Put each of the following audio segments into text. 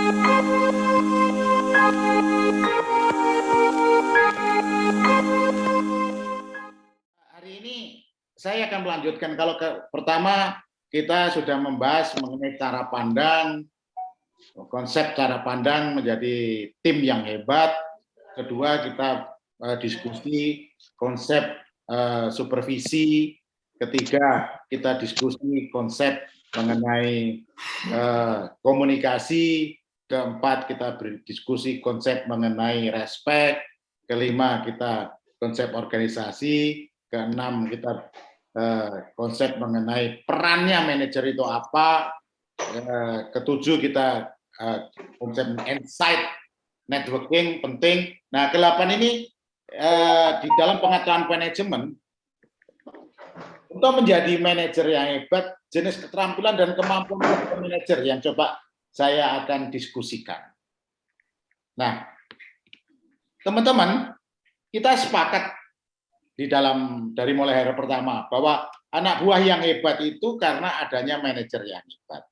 Hari ini saya akan melanjutkan. Kalau pertama kita sudah membahas mengenai cara pandang, konsep cara pandang menjadi tim yang hebat. Kedua kita diskusi konsep supervisi. Ketiga kita diskusi konsep mengenai komunikasi. Keempat kita berdiskusi konsep mengenai respect. Kelima kita konsep organisasi. Keenam kita konsep mengenai perannya manajer itu apa. Ketujuh kita konsep insight networking penting. Nah, ke-8 ini di dalam pengetahuan manajemen untuk menjadi manajer yang hebat, jenis keterampilan dan kemampuan manajer yang coba saya akan diskusikan. Nah, teman-teman, kita sepakat dari mulai hari pertama bahwa anak buah yang hebat itu karena adanya manajer yang hebat.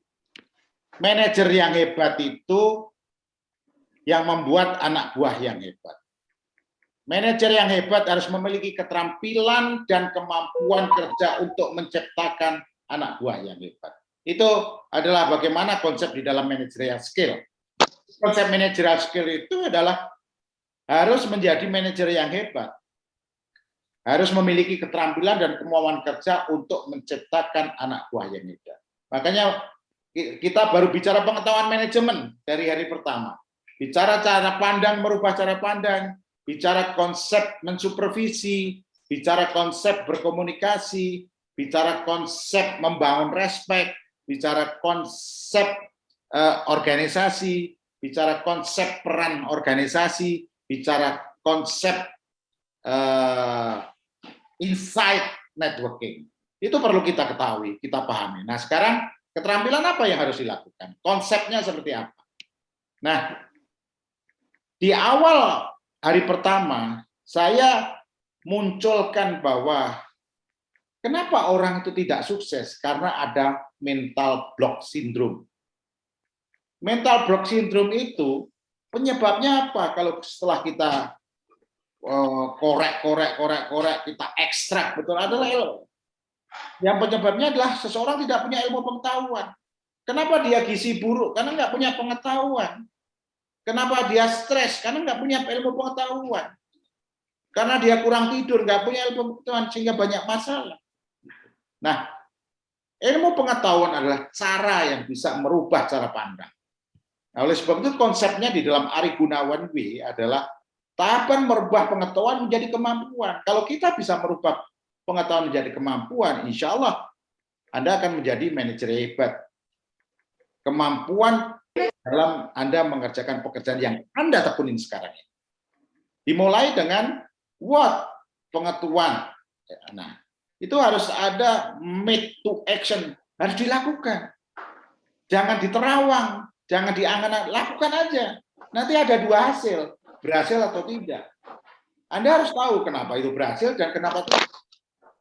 Manajer yang hebat itu yang membuat anak buah yang hebat. Manajer yang hebat harus memiliki keterampilan dan kemampuan kerja untuk menciptakan anak buah yang hebat. Itu adalah bagaimana konsep di dalam managerial skill. Konsep managerial skill itu adalah harus menjadi manajer yang hebat. Harus memiliki keterampilan dan kemampuan kerja untuk menciptakan anak buah yang hebat. Makanya kita baru bicara pengetahuan manajemen dari hari pertama. Bicara cara pandang, merubah cara pandang. Bicara konsep mensupervisi. Bicara konsep berkomunikasi. Bicara konsep membangun respect. Bicara konsep organisasi. Bicara konsep peran organisasi. Bicara konsep insight networking. Itu perlu kita ketahui, kita pahami. Nah, sekarang keterampilan apa yang harus dilakukan? Konsepnya seperti apa? Nah, di awal hari pertama, saya munculkan bahwa kenapa orang itu tidak sukses? Karena ada mental block syndrome. Mental block syndrome itu penyebabnya apa? Kalau setelah kita korek, kita ekstrak betul adalah ilmu. Yang penyebabnya adalah seseorang tidak punya ilmu pengetahuan. Kenapa dia gizi buruk? Karena nggak punya pengetahuan. Kenapa dia stres? Karena nggak punya ilmu pengetahuan. Karena dia kurang tidur, nggak punya ilmu pengetahuan sehingga banyak masalah. Nah, ilmu pengetahuan adalah cara yang bisa merubah cara pandang. Nah, oleh sebab itu konsepnya di dalam Ari Gunawan W adalah tahapan merubah pengetahuan menjadi kemampuan. Kalau kita bisa merubah pengetahuan menjadi kemampuan, insya Allah Anda akan menjadi manajer hebat. Kemampuan dalam Anda mengerjakan pekerjaan yang Anda tekunin sekarang ini. Dimulai dengan what? Pengetahuan. Nah, itu harus ada made to action, harus dilakukan. Jangan diterawang, jangan diangan-angan, lakukan aja. Nanti ada dua hasil. Berhasil atau tidak. Anda harus tahu kenapa itu berhasil dan kenapa tidak.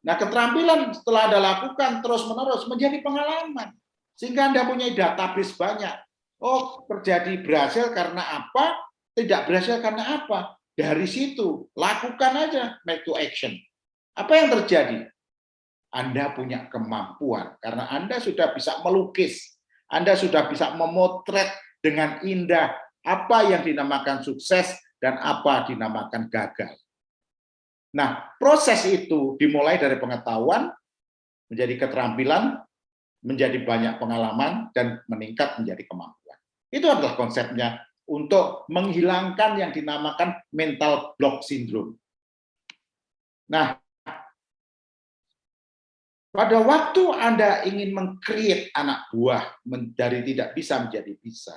Nah, keterampilan setelah Anda lakukan terus-menerus menjadi pengalaman. Sehingga Anda punya database banyak. Oh, terjadi berhasil karena apa? Tidak berhasil karena apa? Dari situ, lakukan aja, make to action. Apa yang terjadi? Anda punya kemampuan. Karena Anda sudah bisa melukis. Anda sudah bisa memotret dengan indah apa yang dinamakan sukses dan apa dinamakan gagal. Nah, proses itu dimulai dari pengetahuan, menjadi keterampilan, menjadi banyak pengalaman, dan meningkat menjadi kemampuan. Itu adalah konsepnya untuk menghilangkan yang dinamakan mental block syndrome. Nah, pada waktu Anda ingin meng-create anak buah dari tidak bisa menjadi bisa,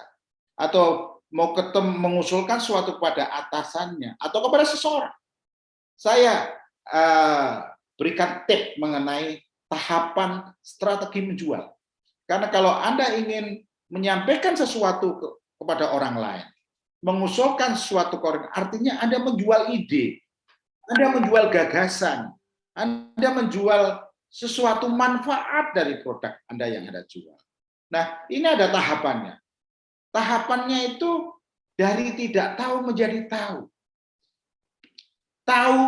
atau mau mengusulkan sesuatu kepada atasannya atau kepada seseorang, saya berikan tip mengenai tahapan strategi menjual. Karena kalau Anda ingin menyampaikan sesuatu kepada orang lain, mengusulkan sesuatu ke orang, artinya Anda menjual ide, Anda menjual gagasan, Anda menjual sesuatu manfaat dari produk Anda yang Anda jual. Nah, ini ada tahapannya. Tahapannya itu dari tidak tahu menjadi tahu. Tahu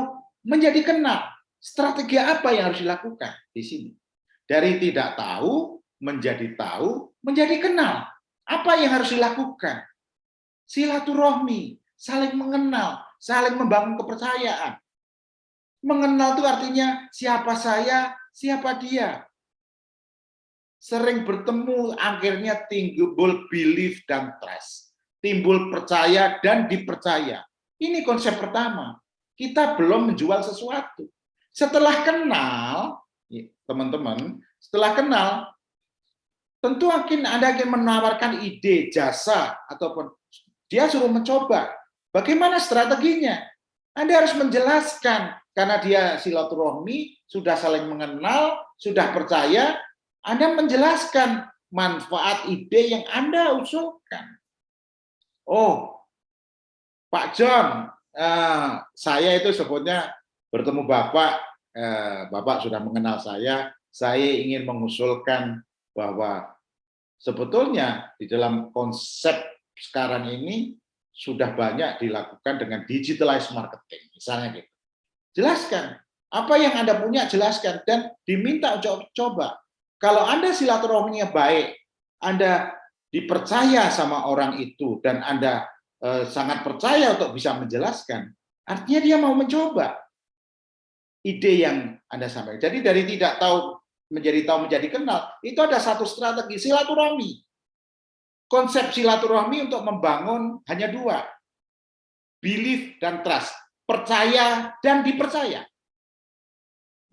menjadi kenal. Strategi apa yang harus dilakukan di sini? Dari tidak tahu menjadi tahu, menjadi kenal. Apa yang harus dilakukan? Silaturahmi, saling mengenal, saling membangun kepercayaan. Mengenal itu artinya siapa saya, siapa dia. Sering bertemu, akhirnya timbul belief dan trust. Timbul percaya dan dipercaya. Ini konsep pertama. Kita belum menjual sesuatu. Setelah kenal, teman-teman, setelah kenal, tentu Anda akan menawarkan ide, jasa, ataupun dia suruh mencoba. Bagaimana strateginya? Anda harus menjelaskan, karena dia silaturahmi, sudah saling mengenal, sudah percaya, Anda menjelaskan manfaat ide yang Anda usulkan. Oh, Pak John, saya itu sebutnya bertemu Bapak, Bapak sudah mengenal saya ingin mengusulkan bahwa sebetulnya di dalam konsep sekarang ini sudah banyak dilakukan dengan digitalized marketing, misalnya gitu. Jelaskan, apa yang Anda punya jelaskan, dan diminta coba. Kalau Anda silaturahminya baik, Anda dipercaya sama orang itu, dan Anda sangat percaya untuk bisa menjelaskan, artinya dia mau mencoba ide yang Anda sampaikan. Jadi dari tidak tahu menjadi kenal, itu ada satu strategi, silaturahmi. Konsep silaturahmi untuk membangun hanya dua, belief dan trust, percaya dan dipercaya.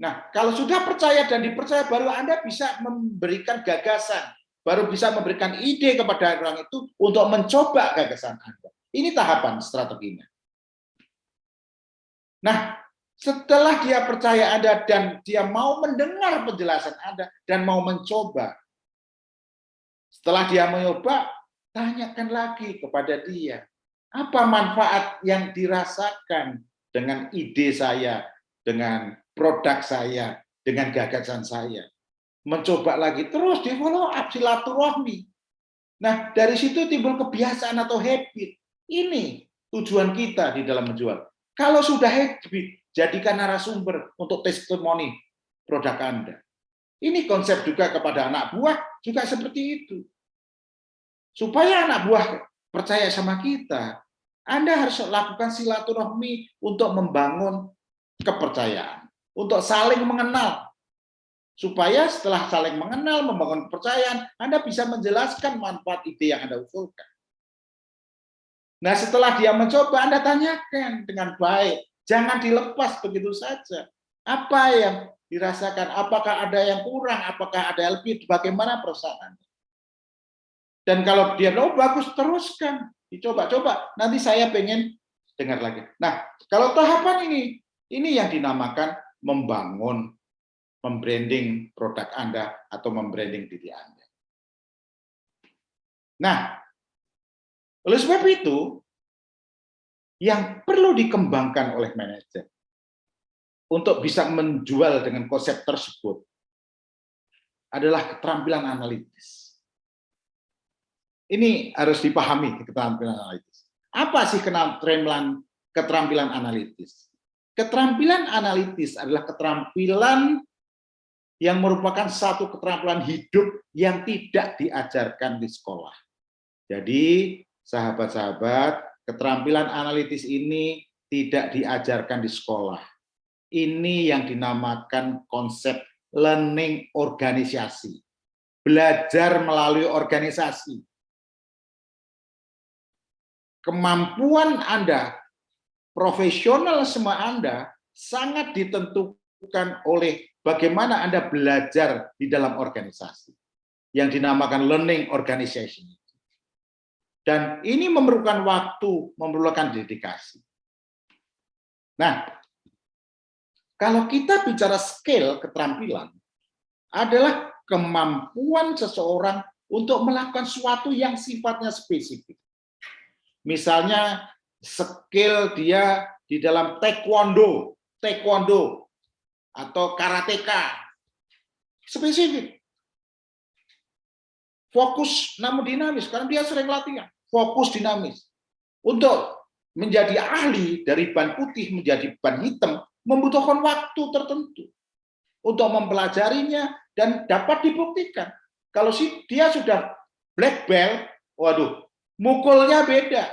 Nah, kalau sudah percaya dan dipercaya, baru Anda bisa memberikan gagasan, baru bisa memberikan ide kepada orang itu untuk mencoba gagasan Anda. Ini tahapan strateginya. Nah, setelah dia percaya Anda dan dia mau mendengar penjelasan Anda dan mau mencoba, setelah dia mencoba, tanyakan lagi kepada dia, apa manfaat yang dirasakan dengan ide saya, dengan produk saya, dengan gagasan saya. Mencoba lagi, terus di follow up, silaturahmi. Nah, dari situ timbul kebiasaan atau habit. Ini tujuan kita di dalam menjual. Kalau sudah habit, jadikan narasumber untuk testimoni produk Anda. Ini konsep juga kepada anak buah, juga seperti itu. Supaya anak buah percaya sama kita, Anda harus lakukan silaturahmi untuk membangun kepercayaan, untuk saling mengenal. Supaya setelah saling mengenal, membangun kepercayaan, Anda bisa menjelaskan manfaat ide yang Anda usulkan. Nah, setelah dia mencoba, Anda tanyakan dengan baik. Jangan dilepas begitu saja. Apa yang dirasakan? Apakah ada yang kurang? Apakah ada lebih? Bagaimana perasaan Anda? Dan kalau dia, oh bagus, teruskan. Dicoba-coba. Nanti saya pengen dengar lagi. Nah, kalau tahapan ini yang dinamakan membangun, membranding produk Anda atau membranding diri Anda. Nah, oleh sebab itu, yang perlu dikembangkan oleh manajer untuk bisa menjual dengan konsep tersebut adalah keterampilan analitis. Ini harus dipahami, keterampilan analitis. Apa sih keterampilan analitis? Keterampilan analitis adalah keterampilan yang merupakan satu keterampilan hidup yang tidak diajarkan di sekolah. Jadi, sahabat-sahabat, keterampilan analitis ini tidak diajarkan di sekolah. Ini yang dinamakan konsep learning organisasi. Belajar melalui organisasi. Kemampuan Anda, profesionalisme Anda sangat ditentukan oleh bagaimana Anda belajar di dalam organisasi yang dinamakan learning organization. Dan ini memerlukan waktu, memerlukan dedikasi. Nah, kalau kita bicara skill keterampilan adalah kemampuan seseorang untuk melakukan sesuatu yang sifatnya spesifik. Misalnya skill dia di dalam taekwondo atau karateka, spesifik. fokus namun dinamis, karena dia sering latihan, fokus dinamis. Untuk menjadi ahli dari ban putih menjadi ban hitam membutuhkan waktu tertentu untuk mempelajarinya dan dapat dibuktikan. Kalau dia sudah black belt, waduh, mukulnya beda.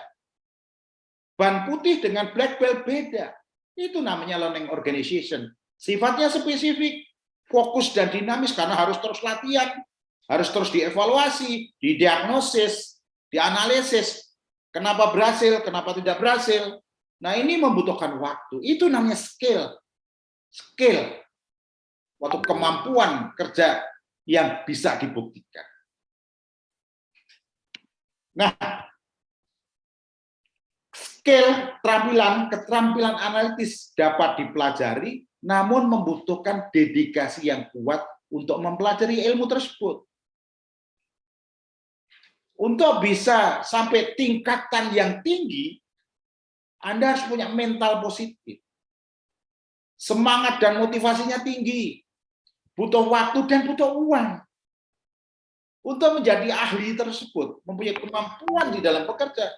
Ban putih dengan black belt beda. Itu namanya learning organization. Sifatnya spesifik, fokus dan dinamis karena harus terus latihan, harus terus dievaluasi, didiagnosis, dianalisis. Kenapa berhasil, kenapa tidak berhasil. Nah, ini membutuhkan waktu. Itu namanya skill. Skill. Waktu kemampuan kerja yang bisa dibuktikan. Nah, skill, keterampilan analitis dapat dipelajari, namun membutuhkan dedikasi yang kuat untuk mempelajari ilmu tersebut. Untuk bisa sampai tingkatan yang tinggi, Anda harus punya mental positif. Semangat dan motivasinya tinggi. Butuh waktu dan butuh uang. Untuk menjadi ahli tersebut, mempunyai kemampuan di dalam bekerja.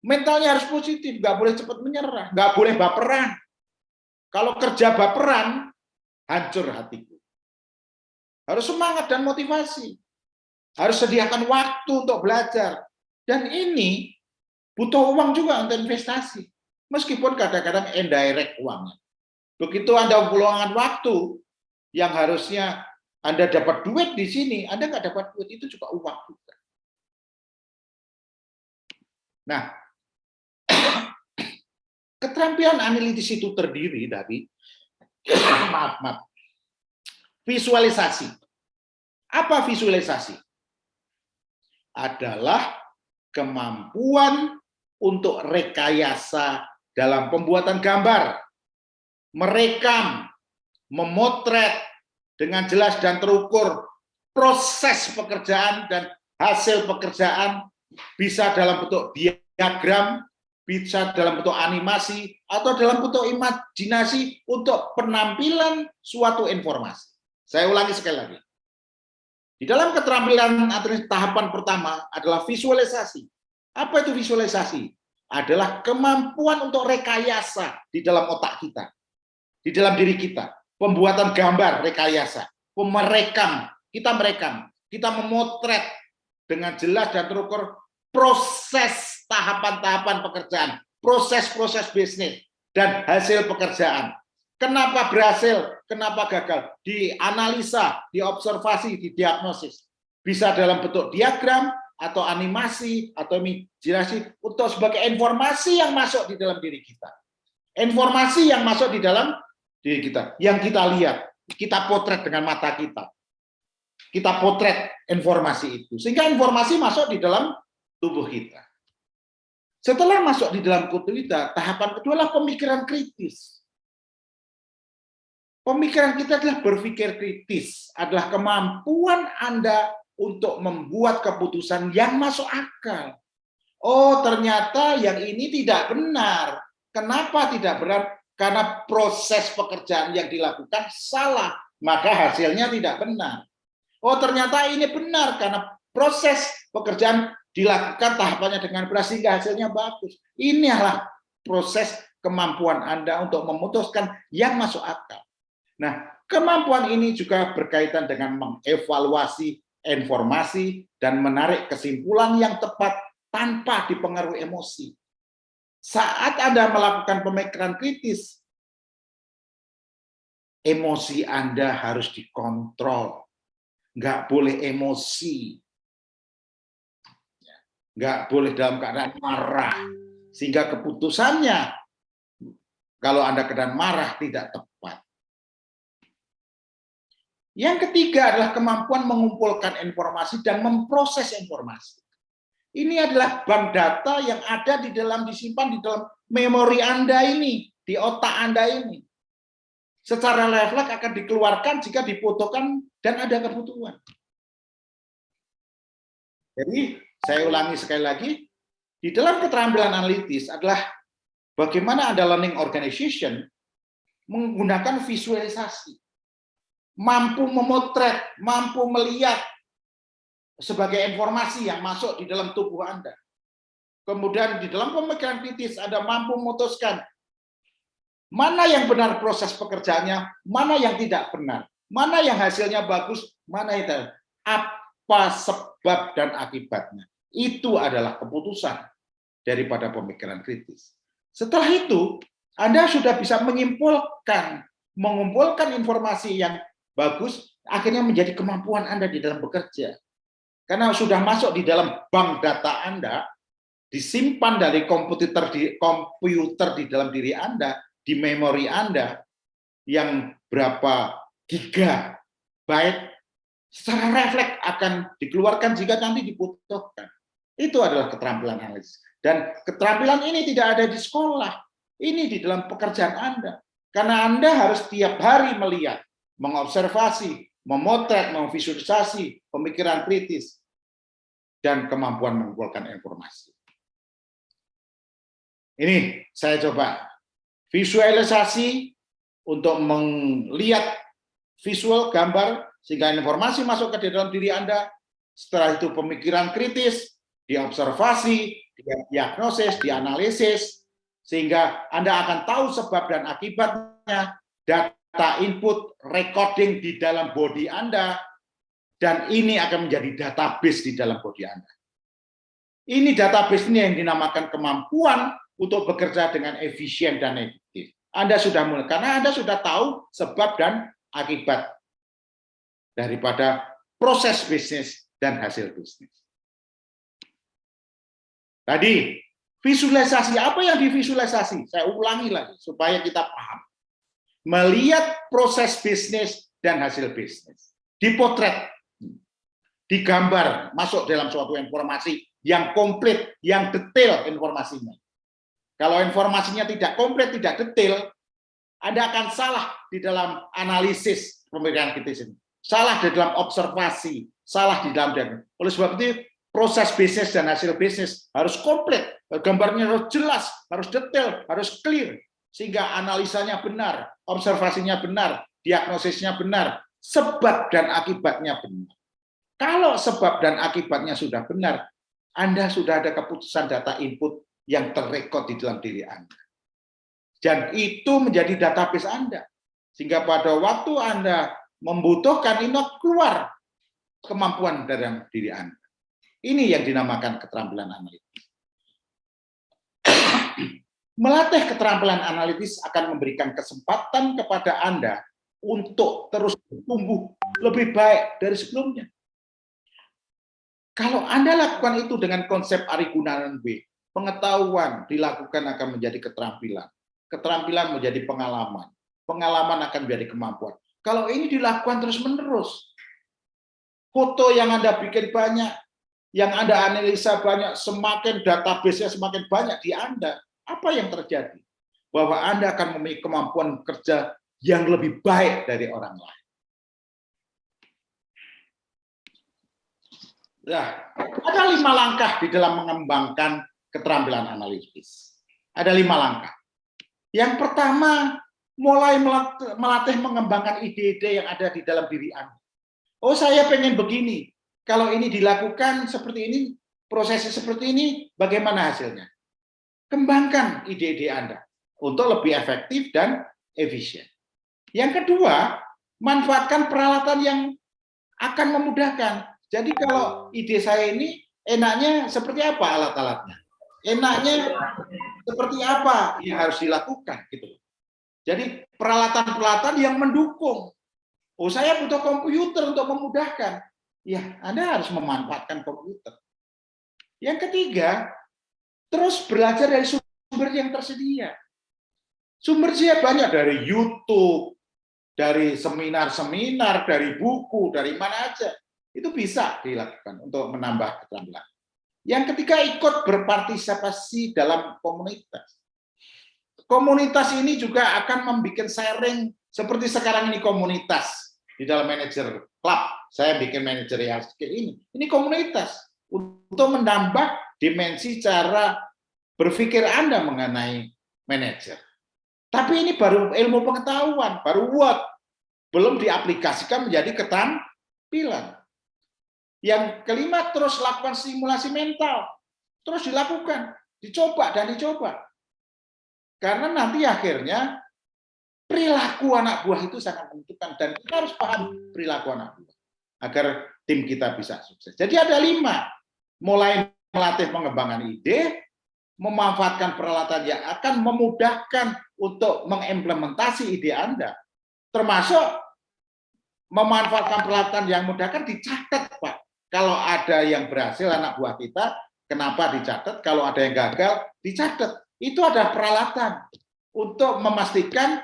Mentalnya harus positif, nggak boleh cepat menyerah, nggak boleh baperan. Kalau kerja baperan, hancur hatiku. Harus semangat dan motivasi. Harus sediakan waktu untuk belajar. Dan ini butuh uang juga untuk investasi. Meskipun kadang-kadang indirect uangnya. Begitu Anda meluangkan waktu yang harusnya Anda dapat duit di sini, Anda nggak dapat duit, itu juga uang juga. Nah, keterampilan analitis itu terdiri dari visualisasi. Apa visualisasi? Adalah kemampuan untuk rekayasa dalam pembuatan gambar, merekam, memotret dengan jelas dan terukur proses pekerjaan dan hasil pekerjaan, bisa dalam bentuk diagram, bisa dalam bentuk animasi, atau dalam bentuk imajinasi untuk penampilan suatu informasi. Saya ulangi sekali lagi. Di dalam keterampilan tahapan pertama adalah visualisasi. Apa itu visualisasi? Adalah kemampuan untuk rekayasa di dalam otak kita, di dalam diri kita. Pembuatan gambar rekayasa, merekam, kita memotret dengan jelas dan terukur proses tahapan-tahapan pekerjaan, proses-proses bisnis, dan hasil pekerjaan. Kenapa berhasil, kenapa gagal, dianalisa, diobservasi, didiagnosis. Bisa dalam bentuk diagram, atau animasi, atau imajinasi, untuk sebagai informasi yang masuk di dalam diri kita. Informasi yang masuk di dalam diri kita, yang kita lihat, kita potret dengan mata kita. Kita potret informasi itu, sehingga informasi masuk di dalam tubuh kita. Setelah masuk di dalam tubuh kita, tahapan kedua adalah pemikiran kritis. Pemikiran kita adalah berpikir kritis, adalah kemampuan Anda untuk membuat keputusan yang masuk akal. Oh, ternyata yang ini tidak benar. Kenapa tidak benar? Karena proses pekerjaan yang dilakukan salah, maka hasilnya tidak benar. Oh, ternyata ini benar karena proses pekerjaan dilakukan tahapannya dengan benar sehingga hasilnya bagus. Inilah proses kemampuan Anda untuk memutuskan yang masuk akal. Nah, kemampuan ini juga berkaitan dengan mengevaluasi informasi dan menarik kesimpulan yang tepat tanpa dipengaruhi emosi. Saat Anda melakukan pemikiran kritis, emosi Anda harus dikontrol. Nggak boleh emosi. Nggak boleh dalam keadaan marah. Sehingga keputusannya, kalau Anda keadaan marah, tidak tepat. Yang ketiga adalah kemampuan mengumpulkan informasi dan memproses informasi. Ini adalah bank data yang ada di dalam disimpan di dalam memori Anda ini, di otak Anda ini. Secara refleks akan dikeluarkan jika dibutuhkan dan ada kebutuhan. Jadi, saya ulangi sekali lagi, di dalam keterampilan analitis adalah bagaimana Anda learning organization menggunakan visualisasi. Mampu memotret, mampu melihat sebagai informasi yang masuk di dalam tubuh Anda. Kemudian di dalam pemikiran kritis Anda mampu memutuskan mana yang benar proses pekerjaannya, mana yang tidak benar, mana yang hasilnya bagus, mana yang tidak. Apa sebab dan akibatnya. Itu adalah keputusan daripada pemikiran kritis. Setelah itu, Anda sudah bisa mengumpulkan informasi yang bagus, akhirnya menjadi kemampuan Anda di dalam bekerja. Karena sudah masuk di dalam bank data Anda, disimpan dari komputer di dalam diri Anda, di memori Anda, yang berapa gigabyte, secara refleks akan dikeluarkan jika nanti dibutuhkan. Itu adalah keterampilan analisis. Dan keterampilan ini tidak ada di sekolah. Ini di dalam pekerjaan Anda. Karena Anda harus tiap hari melihat, mengobservasi, memotret, memvisualisasi, pemikiran kritis, dan kemampuan mengumpulkan informasi. Ini saya coba visualisasi untuk melihat visual, gambar, sehingga informasi masuk ke dalam diri Anda. Setelah itu pemikiran kritis, diobservasi, diagnosis, dianalisis, sehingga Anda akan tahu sebab dan akibatnya, data input, recording di dalam body Anda, dan ini akan menjadi database di dalam body Anda. Ini database ini yang dinamakan kemampuan untuk bekerja dengan efisien dan efektif. Anda sudah mulai, karena Anda sudah tahu sebab dan akibat daripada proses bisnis dan hasil bisnis. Tadi, visualisasi, apa yang divisualisasi? Saya ulangi lagi, supaya kita paham. Melihat proses bisnis dan hasil bisnis. Dipotret, digambar, masuk dalam suatu informasi yang komplit, yang detail informasinya. Kalau informasinya tidak komplit, tidak detail, Anda akan salah di dalam analisis pemikiran kritis ini. Salah di dalam observasi, salah di dalam diagnosis. Oleh sebab itu, proses bisnis dan hasil bisnis harus komplit, gambarnya harus jelas, harus detail, harus clear, sehingga analisanya benar, observasinya benar, diagnosisnya benar, sebab dan akibatnya benar. Kalau sebab dan akibatnya sudah benar, Anda sudah ada keputusan data input yang terrekod di dalam diri Anda. Dan itu menjadi database Anda. Sehingga pada waktu Anda membutuhkan, ini keluar kemampuan dari diri Anda. Ini yang dinamakan keterampilan analitis. Melatih keterampilan analitis akan memberikan kesempatan kepada Anda untuk terus bertumbuh lebih baik dari sebelumnya. Kalau Anda lakukan itu dengan konsep Arie Gunawan B, pengetahuan dilakukan akan menjadi keterampilan. Keterampilan menjadi pengalaman. Pengalaman akan menjadi kemampuan. Kalau ini dilakukan terus-menerus, foto yang Anda bikin banyak, yang Anda analisa banyak, semakin database-nya semakin banyak di Anda, apa yang terjadi? Bahwa Anda akan memiliki kemampuan kerja yang lebih baik dari orang lain. Nah, ada 5 langkah di dalam mengembangkan keterampilan analitis. Ada 5 langkah. Yang pertama, mulai melatih mengembangkan ide-ide yang ada di dalam diri Anda. Oh, saya pengen begini. Kalau ini dilakukan seperti ini, prosesnya seperti ini, bagaimana hasilnya? Kembangkan ide-ide Anda untuk lebih efektif dan efisien. Yang kedua, manfaatkan peralatan yang akan memudahkan. Jadi kalau ide saya ini enaknya seperti apa alat-alatnya? Enaknya seperti apa yang harus dilakukan gitu. Jadi peralatan-peralatan yang mendukung. Oh, saya butuh komputer untuk memudahkan. Ya, Anda harus memanfaatkan komputer. Yang ketiga, terus belajar dari sumber yang tersedia. Sumbernya banyak, dari YouTube, dari seminar-seminar, dari buku, dari mana aja. Itu bisa dilakukan untuk menambah keterampilan. Yang ketiga, ikut berpartisipasi dalam komunitas. Komunitas ini juga akan membuat sharing, seperti sekarang ini komunitas di dalam manajer club. Saya bikin manajerial skill ini. Ini komunitas untuk menambah dimensi cara berpikir Anda mengenai manajer. Tapi ini baru ilmu pengetahuan, baru word, belum diaplikasikan menjadi keterampilan. Yang kelima, terus lakukan simulasi mental. Terus dilakukan, dicoba dan dicoba. Karena nanti akhirnya perilaku anak buah itu sangat menentukan, dan kita harus paham perilaku anak buah agar tim kita bisa sukses. Jadi ada 5, mulai melatih pengembangan ide, memanfaatkan peralatan yang akan memudahkan untuk mengimplementasi ide Anda, termasuk memanfaatkan peralatan yang memudahkan, dicatat, Pak. Kalau ada yang berhasil anak buah kita, kenapa dicatat? Kalau ada yang gagal, dicatat. Itu ada peralatan untuk memastikan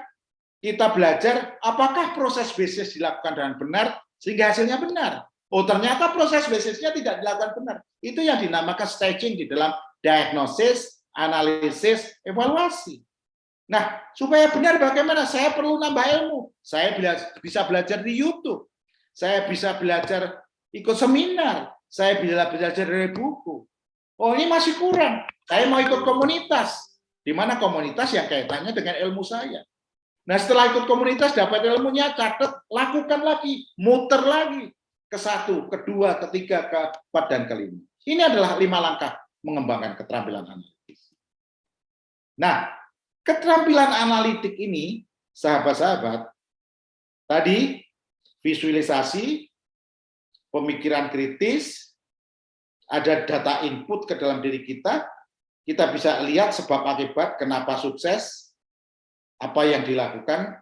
kita belajar apakah proses bisnis dilakukan dengan benar sehingga hasilnya benar. Oh, ternyata proses bisnisnya tidak dilakukan benar. Itu yang dinamakan staging di dalam diagnosis, analisis, evaluasi. Nah, supaya benar bagaimana? Saya perlu nambah ilmu. Saya bisa belajar di YouTube. Saya bisa belajar ikut seminar. Saya bisa belajar dari buku. Oh, ini masih kurang. Saya mau ikut komunitas. Di mana komunitas yang kaitannya dengan ilmu saya. Nah, setelah ikut komunitas, dapat ilmunya, catat, lakukan lagi, muter lagi. Ke-1, ke-2, ke-3, ke-4, dan ke-5. Ini adalah 5 langkah mengembangkan keterampilan analitis. Nah, keterampilan analitik ini, sahabat-sahabat, tadi visualisasi, pemikiran kritis, ada data input ke dalam diri kita bisa lihat sebab akibat, kenapa sukses, apa yang dilakukan,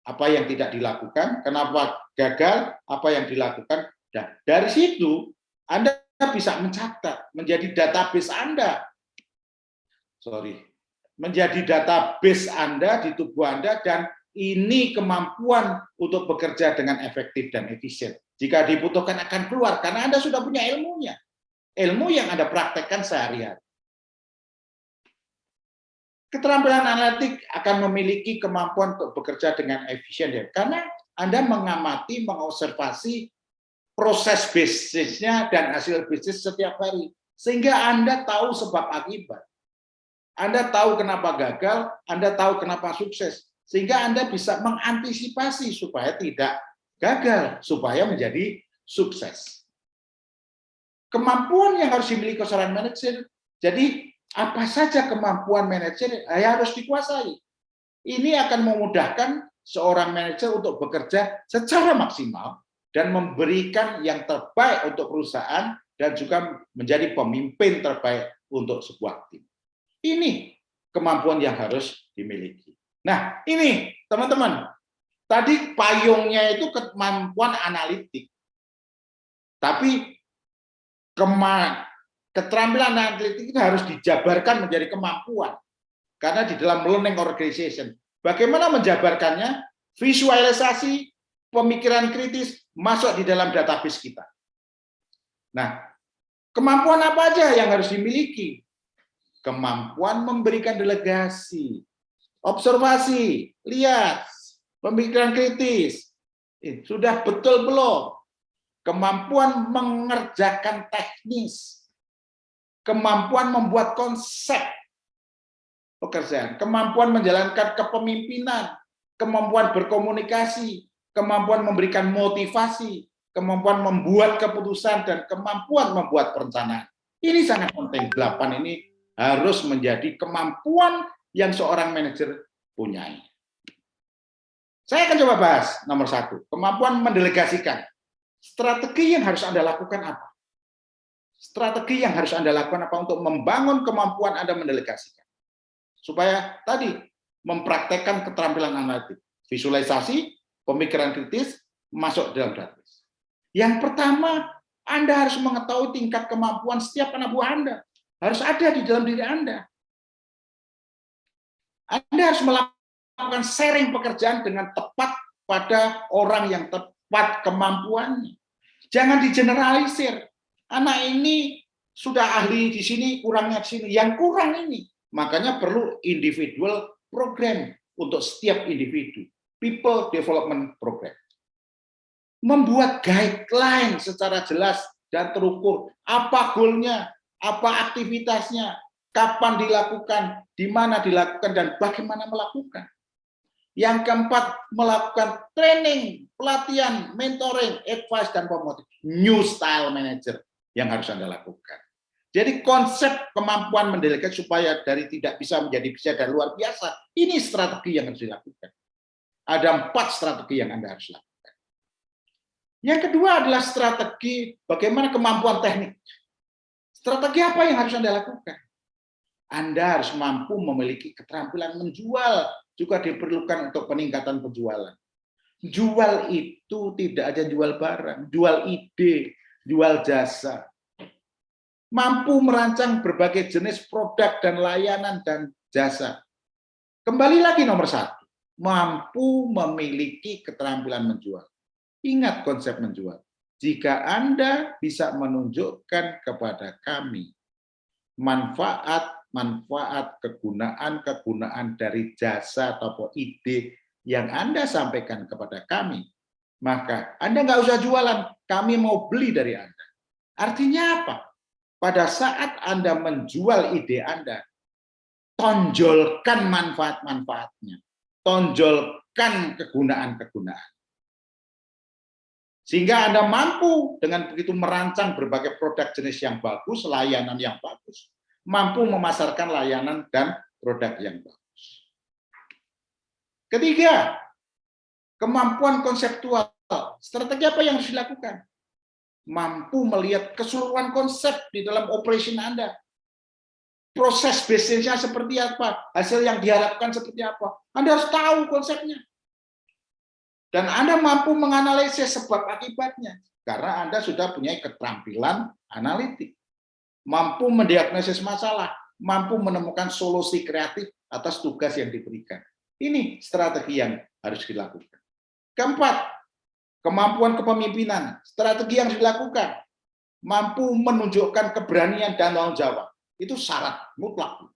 apa yang tidak dilakukan, kenapa gagal, apa yang dilakukan. Dan dari situ Anda bisa mencatat, menjadi database Anda. Menjadi database Anda di tubuh Anda, dan ini kemampuan untuk bekerja dengan efektif dan efisien. Jika dibutuhkan akan keluar, karena Anda sudah punya ilmunya. Ilmu yang Anda praktekkan sehari-hari. Keterampilan analitik akan memiliki kemampuan untuk bekerja dengan efisien, karena Anda mengamati, mengobservasi proses bisnisnya dan hasil bisnis setiap hari, sehingga Anda tahu sebab akibat. Anda tahu kenapa gagal, Anda tahu kenapa sukses, sehingga Anda bisa mengantisipasi supaya tidak gagal, supaya menjadi sukses. Kemampuan yang harus dimiliki seorang manajer, jadi apa saja kemampuan manajer harus dikuasai. Ini akan memudahkan seorang manajer untuk bekerja secara maksimal dan memberikan yang terbaik untuk perusahaan dan juga menjadi pemimpin terbaik untuk sebuah tim. Ini kemampuan yang harus dimiliki. Nah, ini teman-teman, tadi payungnya itu kemampuan analitik. Tapi keterampilan analitik itu harus dijabarkan menjadi kemampuan. Karena di dalam learning organization, bagaimana menjabarkannya? Visualisasi, pemikiran kritis masuk di dalam database kita. Nah, kemampuan apa aja yang harus dimiliki? Kemampuan memberikan delegasi, observasi, lihat, pemikiran kritis, sudah betul belum? Kemampuan mengerjakan teknis, kemampuan membuat konsep pekerjaan, kemampuan menjalankan kepemimpinan, kemampuan berkomunikasi, kemampuan memberikan motivasi, kemampuan membuat keputusan, dan kemampuan membuat perencanaan. Ini sangat penting. 8 ini harus menjadi kemampuan yang seorang manajer punyai. Saya akan coba bahas nomor 1, kemampuan mendelegasikan. Strategi yang harus Anda lakukan apa? Strategi yang harus Anda lakukan apa untuk membangun kemampuan Anda mendelegasikan? Supaya tadi mempraktekkan keterampilan analitik, visualisasi, pemikiran kritis, masuk dalam database. Yang pertama, Anda harus mengetahui tingkat kemampuan setiap anak buah Anda. Harus ada di dalam diri Anda. Anda harus melakukan sharing pekerjaan dengan tepat pada orang yang tepat kemampuannya. Jangan digeneralisir. Anak ini sudah ahli di sini, kurangnya di sini. Yang kurang ini. Makanya perlu individual program untuk setiap individu. People Development Program. Membuat guideline secara jelas dan terukur. Apa goalnya, apa aktivitasnya, kapan dilakukan, di mana dilakukan, dan bagaimana melakukan. Yang keempat, melakukan training, pelatihan, mentoring, advice, dan pemotivasi. New style manager yang harus Anda lakukan. Jadi konsep kemampuan mendelegasi supaya dari tidak bisa menjadi bisa dan luar biasa, ini strategi yang harus dilakukan. Ada 4 strategi yang Anda harus lakukan. Yang kedua adalah strategi bagaimana kemampuan teknik. Strategi apa yang harus Anda lakukan? Anda harus mampu memiliki keterampilan menjual, juga diperlukan untuk peningkatan penjualan. Jual itu tidak aja jual barang, jual ide, jual jasa. Mampu merancang berbagai jenis produk dan layanan dan jasa. Kembali lagi nomor 1, mampu memiliki keterampilan menjual. Ingat konsep menjual. Jika Anda bisa menunjukkan kepada kami manfaat kegunaan dari jasa atau ide yang Anda sampaikan kepada kami, maka Anda nggak usah jualan, kami mau beli dari Anda. Artinya apa? Pada saat Anda menjual ide Anda, tonjolkan manfaat-manfaatnya, tonjolkan kegunaan-kegunaan. Sehingga Anda mampu dengan begitu merancang berbagai produk jenis yang bagus, layanan yang bagus, mampu memasarkan layanan dan produk yang bagus. Ketiga, kemampuan konseptual. Strategi apa yang harus dilakukan? Mampu melihat keseluruhan konsep di dalam operation Anda. Proses bisnisnya seperti apa, hasil yang diharapkan seperti apa. Anda harus tahu konsepnya. Dan Anda mampu menganalisis sebab akibatnya, karena Anda sudah punya keterampilan analitik. Mampu mendiagnosis masalah, mampu menemukan solusi kreatif atas tugas yang diberikan. Ini strategi yang harus dilakukan. Keempat, kemampuan kepemimpinan. Strategi yang dilakukan, mampu menunjukkan keberanian dan tanggung jawab. Itu syarat mutlak.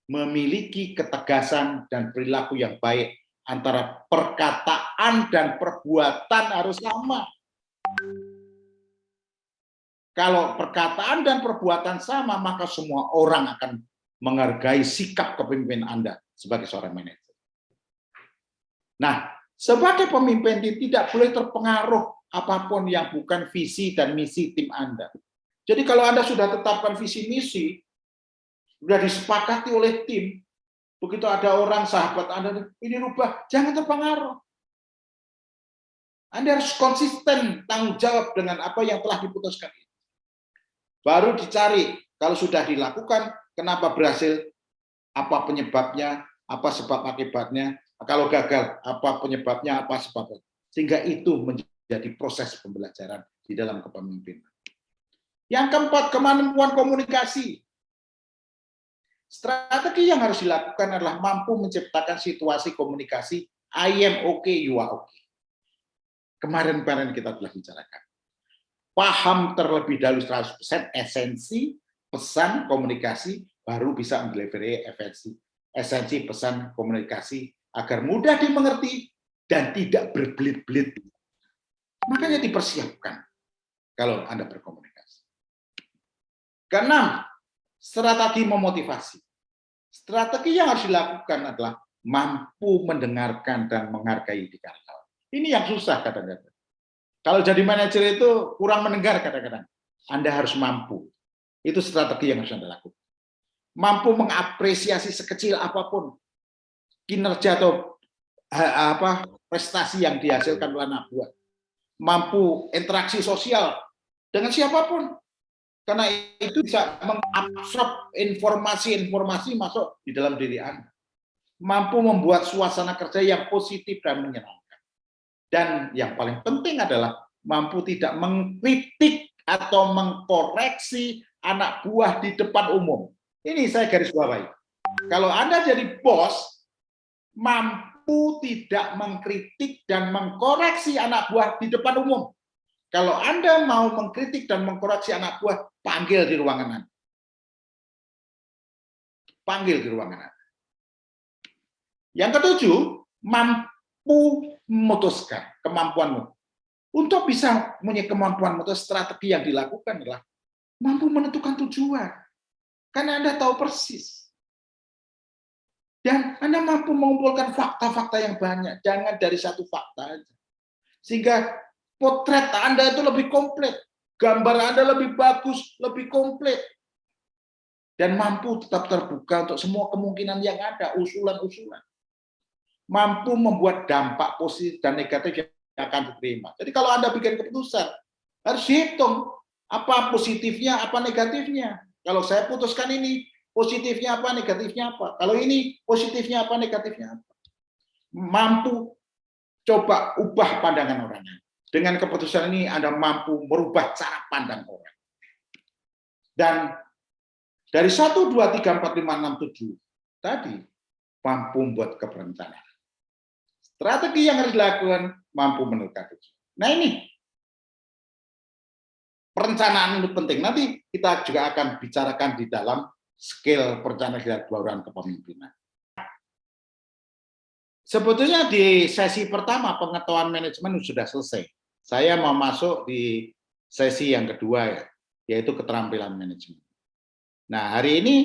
Memiliki ketegasan dan perilaku yang baik antara perkataan dan perbuatan harus sama. Kalau perkataan dan perbuatan sama, maka semua orang akan menghargai sikap kepemimpinan Anda sebagai seorang manajer. Nah, sebagai pemimpin tidak boleh terpengaruh apapun yang bukan visi dan misi tim Anda. Jadi kalau Anda sudah tetapkan visi misi, sudah disepakati oleh tim, begitu ada orang sahabat Anda, ini rubah, jangan terpengaruh. Anda harus konsisten tanggung jawab dengan apa yang telah diputuskan. Baru dicari, kalau sudah dilakukan, kenapa berhasil, apa penyebabnya, apa sebab akibatnya, kalau gagal, apa penyebabnya, apa sebabnya. Sehingga itu menjadi proses pembelajaran di dalam kepemimpinan. Yang keempat, kemampuan komunikasi. Strategi yang harus dilakukan adalah mampu menciptakan situasi komunikasi I am okay, you are okay. Kemarin-kemarin kita telah bicarakan. Paham terlebih dahulu 100% esensi pesan komunikasi, baru bisa mendelivery esensi pesan komunikasi agar mudah dimengerti dan tidak berbelit-belit. Makanya dipersiapkan kalau Anda berkomunikasi. Keenam, strategi memotivasi. Strategi yang harus dilakukan adalah mampu mendengarkan dan menghargai di karyawan. Ini yang susah kadang-kadang. Kalau jadi manajer itu kurang mendengar kadang-kadang. Anda harus mampu. Itu strategi yang harus Anda lakukan. Mampu mengapresiasi sekecil apapun kinerja atau prestasi yang dihasilkan oleh anak buah. Mampu interaksi sosial dengan siapapun. Karena itu bisa mengabsorb informasi-informasi masuk di dalam diri Anda. Mampu membuat suasana kerja yang positif dan menyenangkan. Dan yang paling penting adalah mampu tidak mengkritik atau mengkoreksi anak buah di depan umum. Ini saya garis bawahi. Kalau Anda jadi bos, mampu tidak mengkritik dan mengkoreksi anak buah di depan umum. Kalau Anda mau mengkritik dan mengkoreksi anak buah, panggil di ruangan Anda. Panggil di ruangan Anda. Yang ketujuh, mampu memutuskan kemampuanmu. Untuk bisa punya kemampuan memutus, strategi yang dilakukan adalah mampu menentukan tujuan. Karena Anda tahu persis. Dan Anda mampu mengumpulkan fakta-fakta yang banyak, jangan dari satu fakta aja. Sehingga potret Anda itu lebih komplit, gambar Anda lebih bagus, lebih komplit. Dan mampu tetap terbuka untuk semua kemungkinan yang ada, usulan-usulan. Mampu membuat dampak positif dan negatif yang akan diterima. Jadi kalau Anda bikin keputusan, harus dihitung apa positifnya, apa negatifnya. Kalau saya putuskan ini, positifnya apa, negatifnya apa. Kalau ini, positifnya apa, negatifnya apa. Mampu coba ubah pandangan orang. Dengan keputusan ini Anda mampu merubah cara pandang orang. Dan dari 1, 2, 3, 4, 5, 6, 7 tadi, mampu membuat perencanaan. Strategi yang harus dilakukan, mampu menentukan tujuan. Nah ini, perencanaan itu penting. Nanti kita juga akan bicarakan di dalam skill perencanaan dan bauran kepemimpinan. Sebetulnya di sesi pertama pengetahuan manajemen sudah selesai. Saya mau masuk di sesi yang kedua, yaitu keterampilan manajemen. Nah, hari ini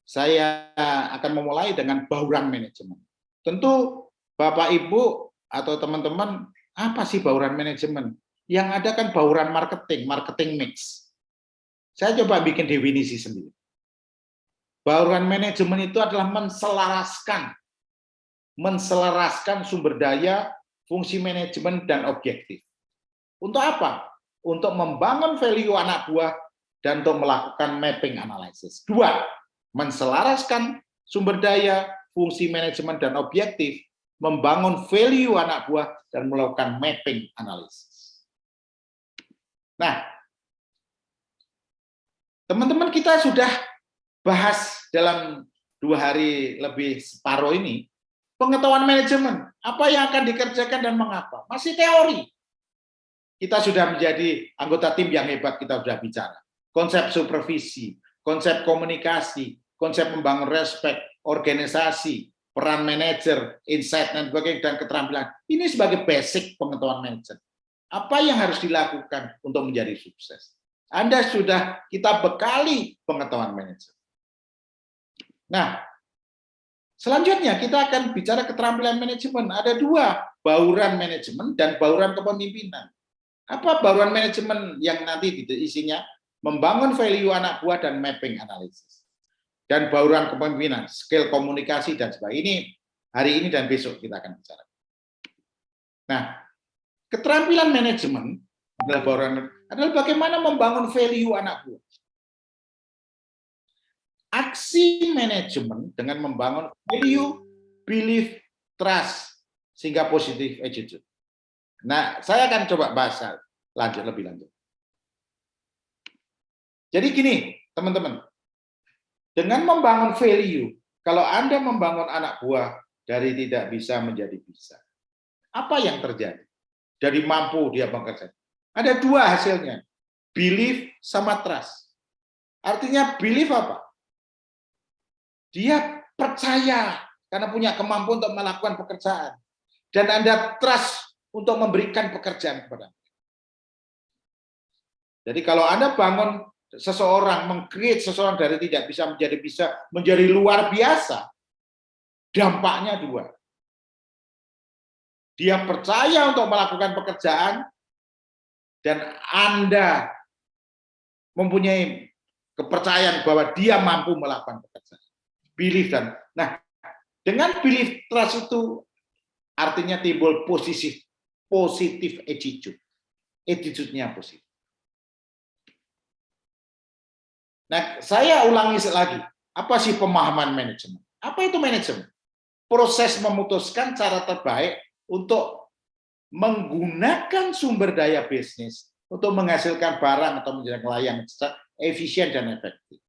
saya akan memulai dengan bauran manajemen. Tentu Bapak Ibu atau teman-teman, apa sih bauran manajemen? Yang ada kan bauran marketing, marketing mix. Saya coba bikin definisi sendiri. Bauran manajemen itu adalah menselaraskan sumber daya, fungsi manajemen, dan objektif. Untuk apa? Untuk membangun value anak buah dan untuk melakukan mapping analisis. 2, menselaraskan sumber daya, fungsi manajemen, dan objektif, membangun value anak buah dan melakukan mapping analisis. Nah, teman-teman kita sudah bahas dalam 2 hari lebih separuh ini, pengetahuan manajemen, apa yang akan dikerjakan dan mengapa. Masih teori. Kita sudah menjadi anggota tim yang hebat, kita sudah bicara. Konsep supervisi, konsep komunikasi, konsep membangun respect, organisasi, peran manajer, insight, dan sebagainya, dan keterampilan. Ini sebagai basic pengetahuan manajemen. Apa yang harus dilakukan untuk menjadi sukses? Anda sudah kita bekali pengetahuan manajemen. Nah, selanjutnya kita akan bicara keterampilan manajemen. Ada 2, bauran manajemen dan bauran kepemimpinan. Apa bauran manajemen yang nanti isinya? Membangun value anak buah dan mapping analisis. Dan bauran kepemimpinan, skill komunikasi dan sebagainya. Ini hari ini dan besok kita akan bicara. Nah, keterampilan manajemen adalah bauran adalah bagaimana membangun value anak buah. Aksi manajemen dengan membangun value, belief, trust, sehingga positive attitude. Nah, saya akan coba bahas lebih lanjut. Jadi gini, teman-teman, dengan membangun value, kalau Anda membangun anak buah dari tidak bisa menjadi bisa, apa yang terjadi? Dari mampu dia bekerja. Ada 2 hasilnya, belief sama trust. Artinya belief apa? Dia percaya karena punya kemampuan untuk melakukan pekerjaan. Dan Anda trust untuk memberikan pekerjaan kepada Anda. Jadi kalau Anda bangun seseorang, meng-create seseorang dari tidak bisa menjadi luar biasa, dampaknya 2. Dia percaya untuk melakukan pekerjaan, dan Anda mempunyai kepercayaan bahwa dia mampu melakukan pekerjaan. Belief dan dengan belief trust itu artinya timbul positif attitude. Attitude-nya positif. Nah, saya ulangi lagi. Apa sih pemahaman manajemen? Apa itu manajemen? Proses memutuskan cara terbaik untuk menggunakan sumber daya bisnis untuk menghasilkan barang atau menjadi layanan efisien dan efektif.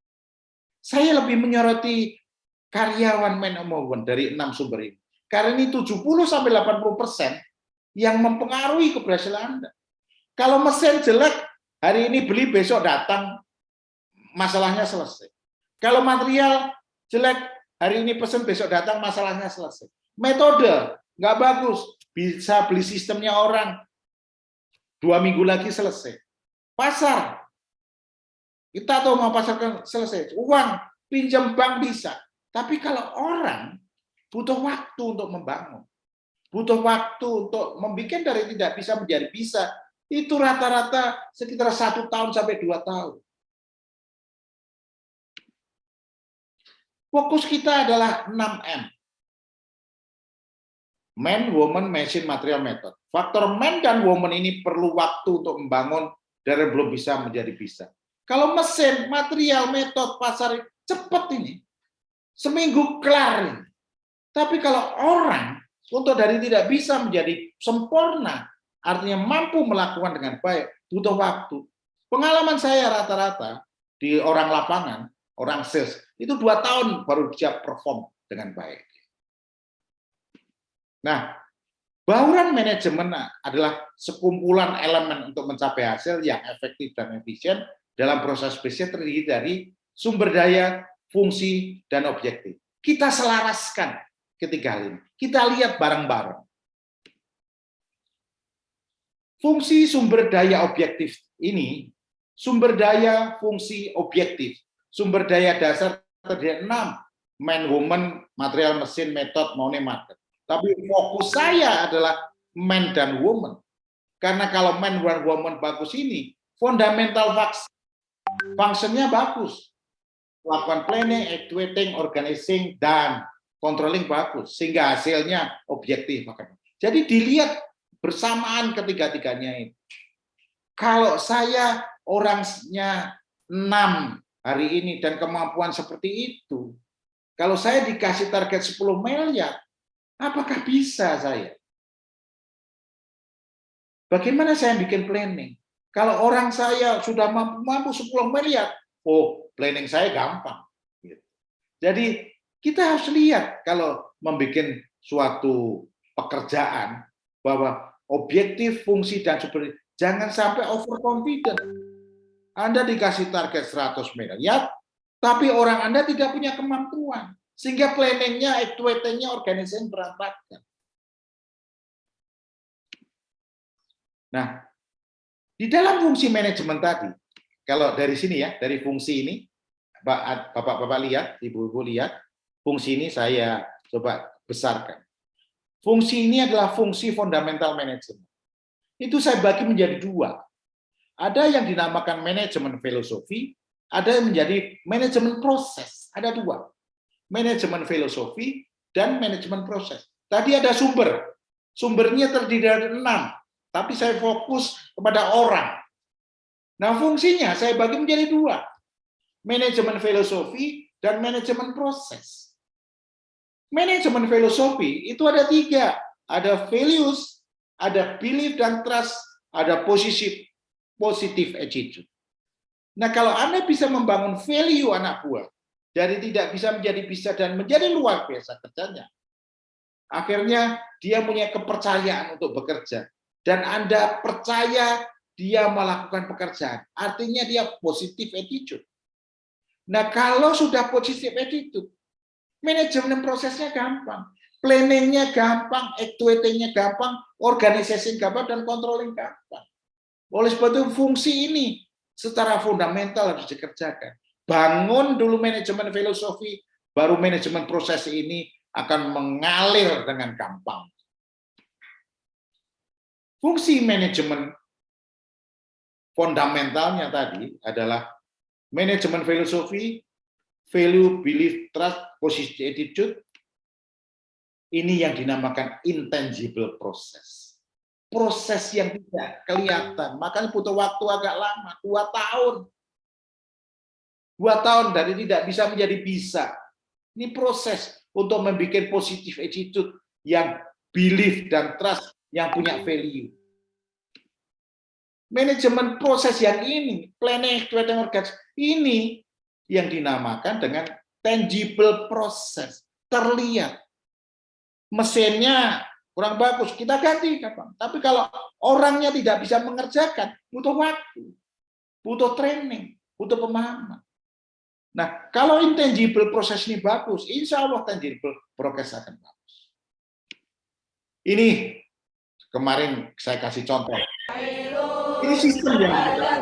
Saya lebih menyoroti karyawan management dari 6 sumber ini. Karena ini 70-80% yang mempengaruhi keberhasilan Anda. Kalau mesin jelek, hari ini beli, besok datang, masalahnya selesai. Kalau material jelek, hari ini pesen, besok datang, masalahnya selesai. Metode nggak bagus, bisa beli sistemnya orang, 2 minggu lagi selesai. Pasar, kita tahu mau pasarkan selesai. Uang, pinjam bank bisa. Tapi kalau orang butuh waktu untuk membangun. Butuh waktu untuk membuat dari tidak bisa menjadi bisa. Itu rata-rata sekitar 1 tahun sampai 2 tahun. Fokus kita adalah 6M. Man, woman, machine, material, method. Faktor man dan woman ini perlu waktu untuk membangun dari belum bisa menjadi bisa. Kalau mesin, material, metode, pasar, cepat ini. Seminggu kelar ini. Tapi kalau orang, untuk dari tidak bisa menjadi sempurna, artinya mampu melakukan dengan baik, butuh waktu. Pengalaman saya rata-rata di orang lapangan, orang sales, itu 2 tahun baru dia perform dengan baik. Nah, bauran manajemen adalah sekumpulan elemen untuk mencapai hasil yang efektif dan efisien dalam proses bisnis terdiri dari sumber daya, fungsi, dan objektif. Kita selaraskan ketiga hal ini. Kita lihat bareng-bareng. Fungsi sumber daya objektif ini, sumber daya fungsi objektif, sumber daya dasar terdiri 6, man, woman, material, mesin, metode, money, market. Tapi fokus saya adalah man dan woman. Karena kalau man dan woman bagus ini, fundamental fungsinya bagus. Lakukan planning, actuating, organizing, dan controlling bagus. Sehingga hasilnya objektif. Jadi dilihat bersamaan ketiga-tiganya ini. Kalau saya orangnya 6 hari ini dan kemampuan seperti itu, kalau saya dikasih target 10 miliar, apakah bisa saya? Bagaimana saya bikin planning? Kalau orang saya sudah mampu 10 miliar, oh planning saya gampang. Jadi kita harus lihat kalau membuat suatu pekerjaan bahwa objektif, fungsi, dan sumber jangan sampai overconfident. Anda dikasih target 100 miliar, tapi orang Anda tidak punya kemampuan. Sehingga planningnya, actuatingnya, organisasi berantakan. Nah, di dalam fungsi manajemen tadi, kalau dari sini ya, dari fungsi ini, Bapak-bapak lihat, Ibu-ibu lihat, fungsi ini saya coba besarkan. Fungsi ini adalah fungsi fundamental manajemen. Itu saya bagi menjadi 2. Ada yang dinamakan manajemen filosofi, ada yang menjadi manajemen proses. Ada 2. Manajemen filosofi dan manajemen proses. Tadi ada sumber. Sumbernya terdiri dari 6. Tapi saya fokus kepada orang. Nah, fungsinya saya bagi menjadi 2. Manajemen filosofi dan manajemen proses. Manajemen filosofi itu ada 3. Ada values, ada belief dan trust, ada positive attitude. Nah, kalau Anda bisa membangun value anak buah, dari tidak bisa menjadi bisa dan menjadi luar biasa kerjanya, akhirnya dia punya kepercayaan untuk bekerja. Dan Anda percaya dia melakukan pekerjaan. Artinya dia positive attitude. Nah, kalau sudah positive attitude, manajemen prosesnya gampang. Planningnya gampang, actuatingnya gampang, organisasi gampang, dan controlling gampang. Oleh sebab itu fungsi ini secara fundamental harus dikerjakan. Bangun dulu manajemen filosofi, baru manajemen proses ini akan mengalir dengan gampang. Fungsi manajemen fundamentalnya tadi adalah manajemen filosofi, value, belief, trust, positive attitude. Ini yang dinamakan intangible process. Proses yang tidak kelihatan, makanya butuh waktu agak lama, 2 tahun. 2 tahun dari tidak bisa menjadi bisa. Ini proses untuk membuat positive attitude yang belief dan trust, yang punya value. Manajemen proses yang ini, planning, actuating, organisasi, ini yang dinamakan dengan tangible process, terlihat. Mesinnya kurang bagus, kita ganti kapan. Tapi kalau orangnya tidak bisa mengerjakan, butuh waktu, butuh training, butuh pemahaman. Nah, kalau intangible proses ini bagus, insya Allah tangible progress akan bagus. Ini kemarin saya kasih contoh. Ini sistem yang kita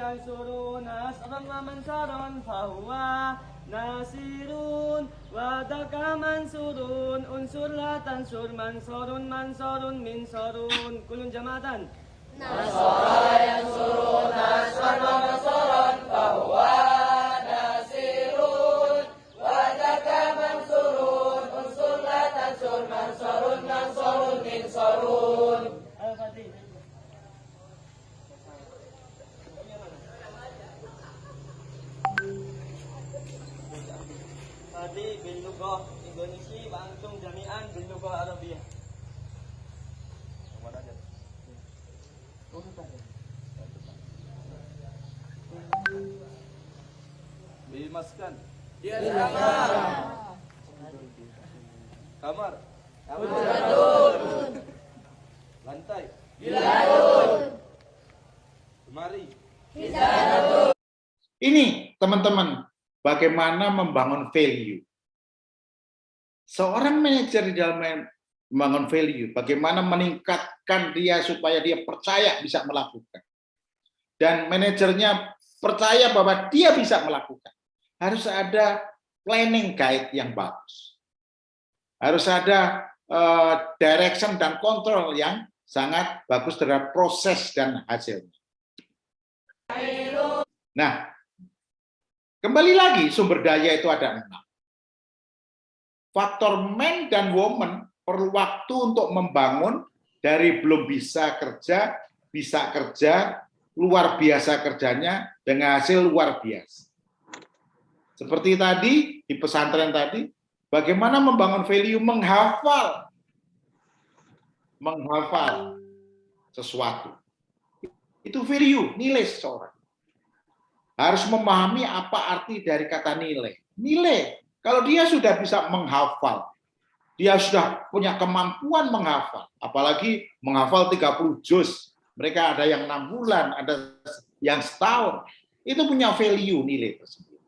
yansurun nasran wa mansaran fahuwa nasirun wa daka mansurun unsur la tansur mansarun mansarun min sarun kulun jamatan nasara yansurun nasran wa mansaran fahuwa nasirun wa daka mansurun unsur la tansur mansarun mansarun min sarun. Al-Fatihah. Tadi bil lughah Indonesia wa antum jami'an bil lughah Arabiyah. Mana aja? Bil maskan. Ya kamar. Kamar. Kamar. Lantai. Biladun. Lemari. Ini teman-teman, bagaimana membangun value. Seorang manajer di dalam membangun value, bagaimana meningkatkan dia supaya dia percaya bisa melakukan. Dan manajernya percaya bahwa dia bisa melakukan. Harus ada planning guide yang bagus. Harus ada direction dan kontrol yang sangat bagus terhadap proses dan hasilnya. Nah, kembali lagi sumber daya itu ada 6. Faktor man dan woman perlu waktu untuk membangun dari belum bisa kerja, luar biasa kerjanya dengan hasil luar biasa. Seperti tadi di pesantren tadi, bagaimana membangun value, menghafal sesuatu. Itu value, nilai seseorang. Harus memahami apa arti dari kata nilai. Nilai, kalau dia sudah bisa menghafal, dia sudah punya kemampuan menghafal, apalagi menghafal 30 juz. Mereka ada yang 6 bulan, ada yang setahun. Itu punya value nilai tersebut.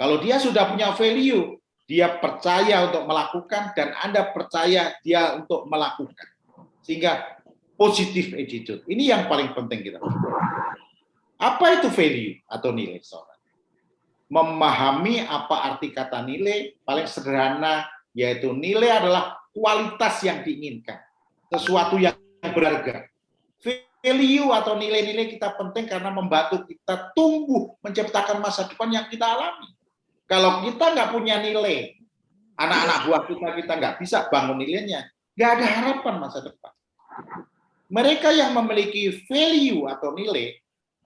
Kalau dia sudah punya value, dia percaya untuk melakukan dan Anda percaya dia untuk melakukan. Sehingga positive attitude. Ini yang paling penting kita. Apa itu value atau nilai seorang? Memahami apa arti kata nilai, paling sederhana, yaitu nilai adalah kualitas yang diinginkan. Sesuatu yang berharga. Value atau nilai-nilai kita penting karena membantu kita tumbuh, menciptakan masa depan yang kita alami. Kalau kita nggak punya nilai, anak-anak buah kita nggak bisa bangun nilainya, nggak ada harapan masa depan. Mereka yang memiliki value atau nilai,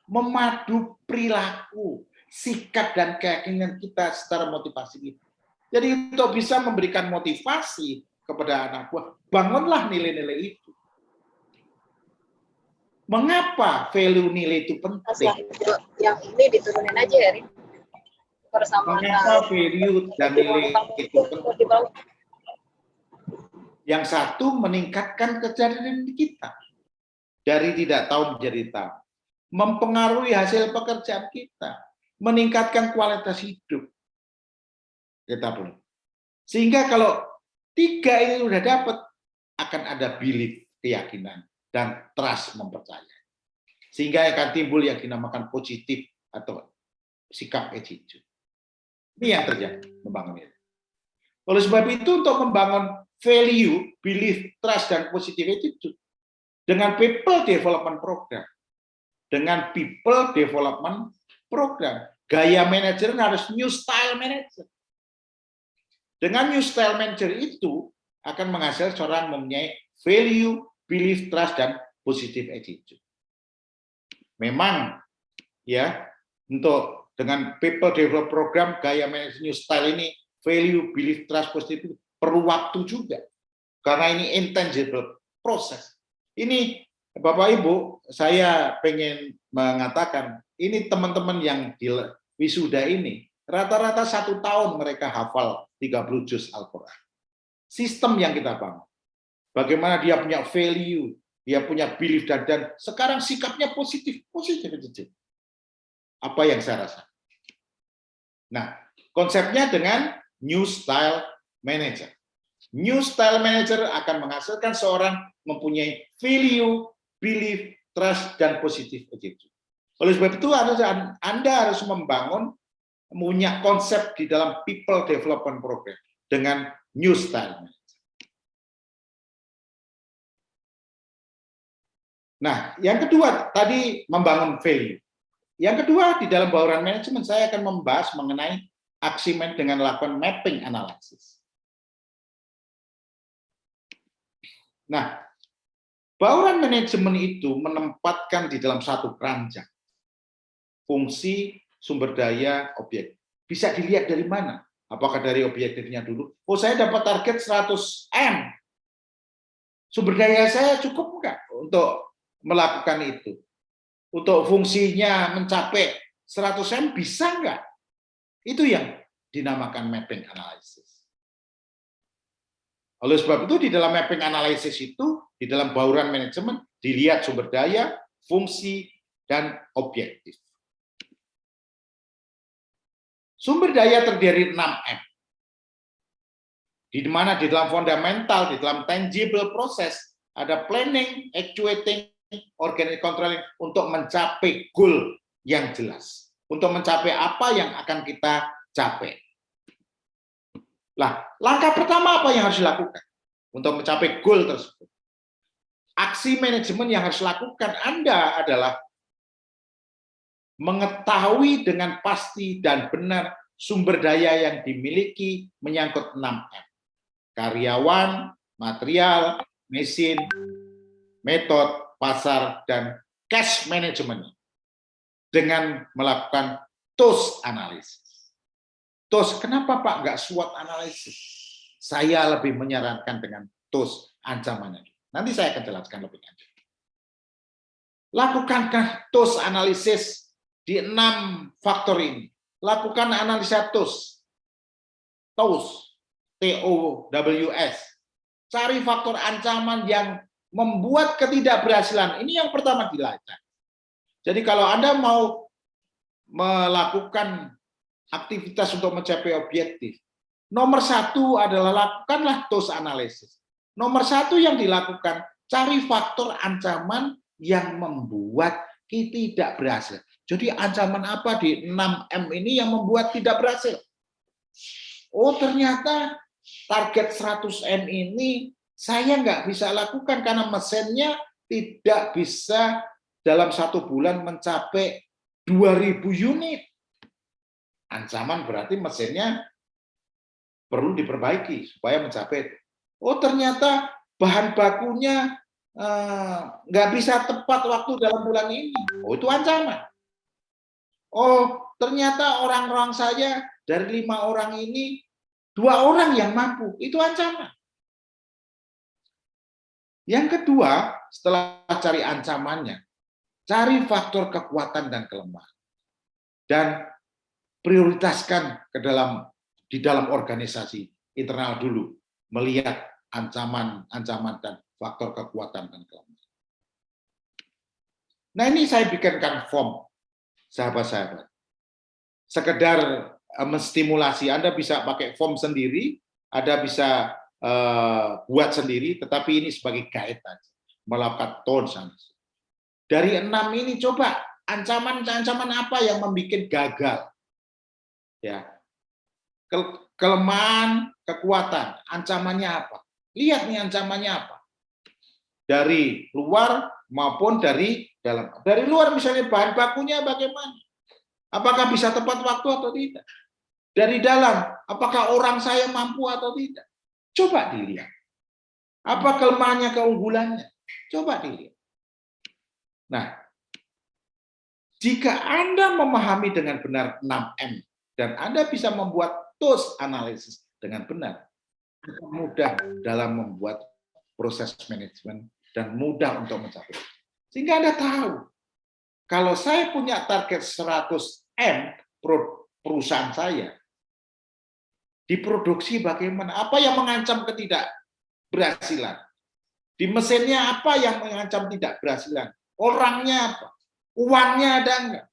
memadu perilaku, sikap dan keyakinan kita secara motivasi kita. Jadi untuk bisa memberikan motivasi kepada anak buah, bangunlah nilai-nilai itu. Mengapa value nilai itu penting? Yang ini diturunin aja ya, Rin. Bersama mengapa value dan nilai itu penting? Yang satu, meningkatkan kesadaran kita. Dari tidak tahu menjadi tahu. Mempengaruhi hasil pekerjaan kita, meningkatkan kualitas hidup kita belum. Sehingga kalau 3 ini sudah dapat, akan ada belief, keyakinan, dan trust, mempercayai. Sehingga akan timbul yang dinamakan positif atau sikap attitude. Ini yang terjadi membangun itu. Oleh sebab itu, untuk membangun value, belief, trust, dan positive attitude dengan people development program. Dengan people development program. Gaya manajer harus new style manager. Dengan new style manager itu akan menghasilkan seorang mempunyai value, belief, trust, dan positive attitude. Memang ya, untuk dengan people development program, gaya manajer new style ini, value, belief, trust, positive perlu waktu juga. Karena ini intangible proses. Ini Bapak Ibu, saya pengen mengatakan, ini teman-teman yang di wisuda ini, rata-rata 1 tahun mereka hafal 30 juz Al-Quran. Sistem yang kita bangun. Bagaimana dia punya value, dia punya belief, dan sekarang sikapnya positif. Apa yang saya rasa? Nah, konsepnya dengan new style manager. New style manager akan menghasilkan seorang mempunyai value, belief, trust, dan positive attitude. Oleh sebab itu, Anda harus membangun, punya konsep di dalam people development program dengan new style. Nah, yang kedua tadi membangun value. Yang kedua, di dalam bauran manajemen saya akan membahas mengenai aksi dengan melakukan mapping analysis. Nah, bauran manajemen itu menempatkan di dalam satu keranjang fungsi, sumber daya, objek. Bisa dilihat dari mana? Apakah dari objektifnya dulu? Oh, saya dapat target 100 M. Sumber daya saya cukup enggak untuk melakukan itu? Untuk fungsinya mencapai 100 M bisa enggak? Itu yang dinamakan mapping analysis. Oleh sebab itu, di dalam mapping analysis itu, di dalam bauran manajemen, dilihat sumber daya, fungsi, dan objektif. Sumber daya terdiri 6M. Di mana di dalam fundamental, di dalam tangible proses, ada planning, actuating, organic controlling untuk mencapai goal yang jelas. Untuk mencapai apa yang akan kita capai. Lah, langkah pertama apa yang harus dilakukan untuk mencapai goal tersebut? Aksi manajemen yang harus dilakukan Anda adalah mengetahui dengan pasti dan benar sumber daya yang dimiliki menyangkut 6M. Karyawan, material, mesin, metode, pasar, dan cash management dengan melakukan TOS analisis. TOS, kenapa Pak nggak SWOT analisis? Saya lebih menyarankan dengan TOS ancamannya. Nanti saya akan jelaskan lebih lanjut. Lakukankah TOS analisis di 6 faktor ini? Lakukan analisa TOS. TOS. TOWS. Cari faktor ancaman yang membuat ketidakberhasilan. Ini yang pertama dilacak. Jadi kalau Anda mau melakukan aktivitas untuk mencapai objektif, nomor 1 adalah lakukanlah TOS analisis. Nomor 1 yang dilakukan, cari faktor ancaman yang membuat tidak berhasil. Jadi ancaman apa di 6M ini yang membuat tidak berhasil? Oh, ternyata target 100M ini saya nggak bisa lakukan karena mesinnya tidak bisa dalam 1 bulan mencapai 2000 unit. Ancaman berarti mesinnya perlu diperbaiki supaya mencapai. Oh, ternyata bahan bakunya nggak bisa tepat waktu dalam bulan ini. Oh, itu ancaman. Oh, ternyata orang-orang saya dari 5 orang ini 2 orang yang mampu. Itu ancaman. Yang kedua, setelah cari ancamannya, cari faktor kekuatan dan kelemahan. Dan prioritaskan di dalam organisasi internal dulu, melihat ancaman dan faktor kekuatan dan kelemahan. Nah, ini saya bikinkan form, sahabat-sahabat. Sekedar menstimulasi, Anda bisa pakai form sendiri, Anda bisa buat sendiri, tetapi ini sebagai guide aja, melakukan tone sana. Dari 6 ini coba ancaman apa yang membuat gagal, ya, kelemahan, kekuatan, ancamannya apa? Lihat nih ancamannya apa, dari luar maupun dari dalam. Dari luar misalnya bahan bakunya bagaimana? Apakah bisa tepat waktu atau tidak? Dari dalam, apakah orang saya mampu atau tidak? Coba dilihat. Apa kelemahannya, keunggulannya? Coba dilihat. Nah, jika Anda memahami dengan benar 6M dan Anda bisa membuat TOS analisis dengan benar, akan mudah dalam membuat proses manajemen dan mudah untuk mencapai. Sehingga Anda tahu, kalau saya punya target 100M perusahaan saya, diproduksi bagaimana? Apa yang mengancam ketidakberhasilan? Di mesinnya apa yang mengancam tidak berhasilan? Orangnya apa? Uangnya ada enggak?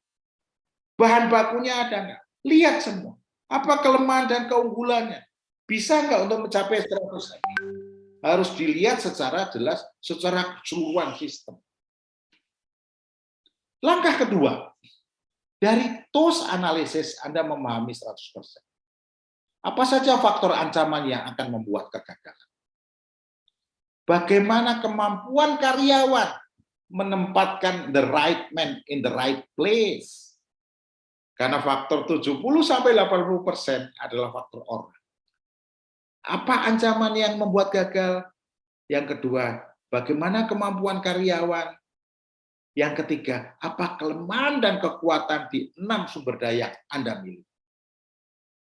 Bahan bakunya ada enggak? Lihat semua. Apa kelemahan dan keunggulannya? Bisa enggak untuk mencapai 100? Harus dilihat secara jelas, secara keseluruhan sistem. Langkah kedua, dari TOS analisis Anda memahami 100%. Apa saja faktor ancaman yang akan membuat kegagalan? Bagaimana kemampuan karyawan menempatkan the right man in the right place? Karena faktor 70-80% adalah faktor orang. Apa ancaman yang membuat gagal? Yang kedua, bagaimana kemampuan karyawan? Yang ketiga, apa kelemahan dan kekuatan di 6 sumber daya Anda miliki?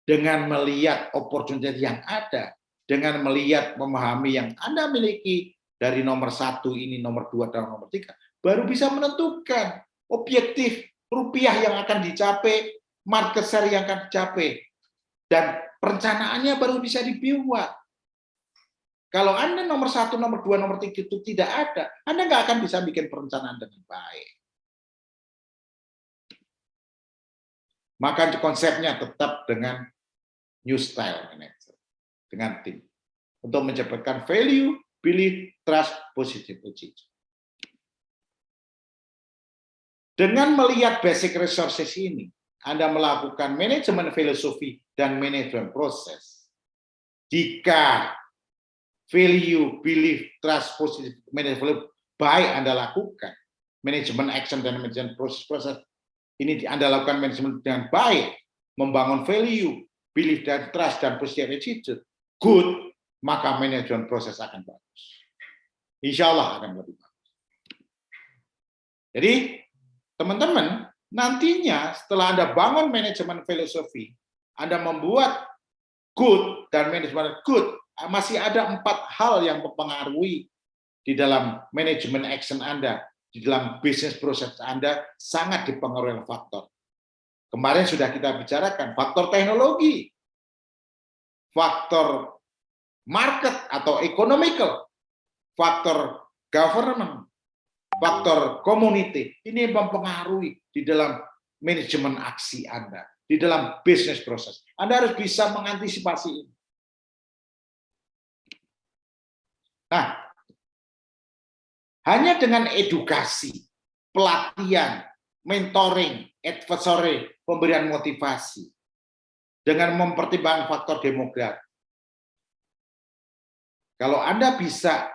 Dengan melihat opportunity yang ada, dengan melihat memahami yang Anda miliki dari nomor 1 ini, nomor 2 dan nomor 3, baru bisa menentukan objektif rupiah yang akan dicapai, market share yang akan dicapai, dan perencanaannya baru bisa dibuat. Kalau Anda nomor 1, nomor 2, nomor 3 itu tidak ada, Anda nggak akan bisa bikin perencanaan dengan baik. Maka konsepnya tetap dengan new style manager, dengan tim. Untuk menciptakan value, belief, trust, positive attitude. Dengan melihat basic resources ini, Anda melakukan manajemen filosofi dan manajemen proses. Jika value, belief, trust, positive, manajemen baik Anda lakukan, manajemen action dan manajemen proses ini Anda lakukan manajemen dengan baik, membangun value, belief dan trust dan positive attitude, good, maka manajemen proses akan bagus. Insya Allah akan lebih bagus. Jadi, teman-teman, nantinya setelah Anda bangun manajemen filosofi, Anda membuat good dan manajemen good, masih ada 4 hal yang mempengaruhi di dalam manajemen action Anda, di dalam bisnis proses Anda, sangat dipengaruhi oleh faktor. Kemarin sudah kita bicarakan, faktor teknologi, faktor market atau economical, faktor government, faktor community. Ini mempengaruhi di dalam manajemen aksi Anda, di dalam bisnis proses. Anda harus bisa mengantisipasi ini. Nah, hanya dengan edukasi, pelatihan, mentoring, advisory, pemberian motivasi, dengan mempertimbangkan faktor demografi. Kalau Anda bisa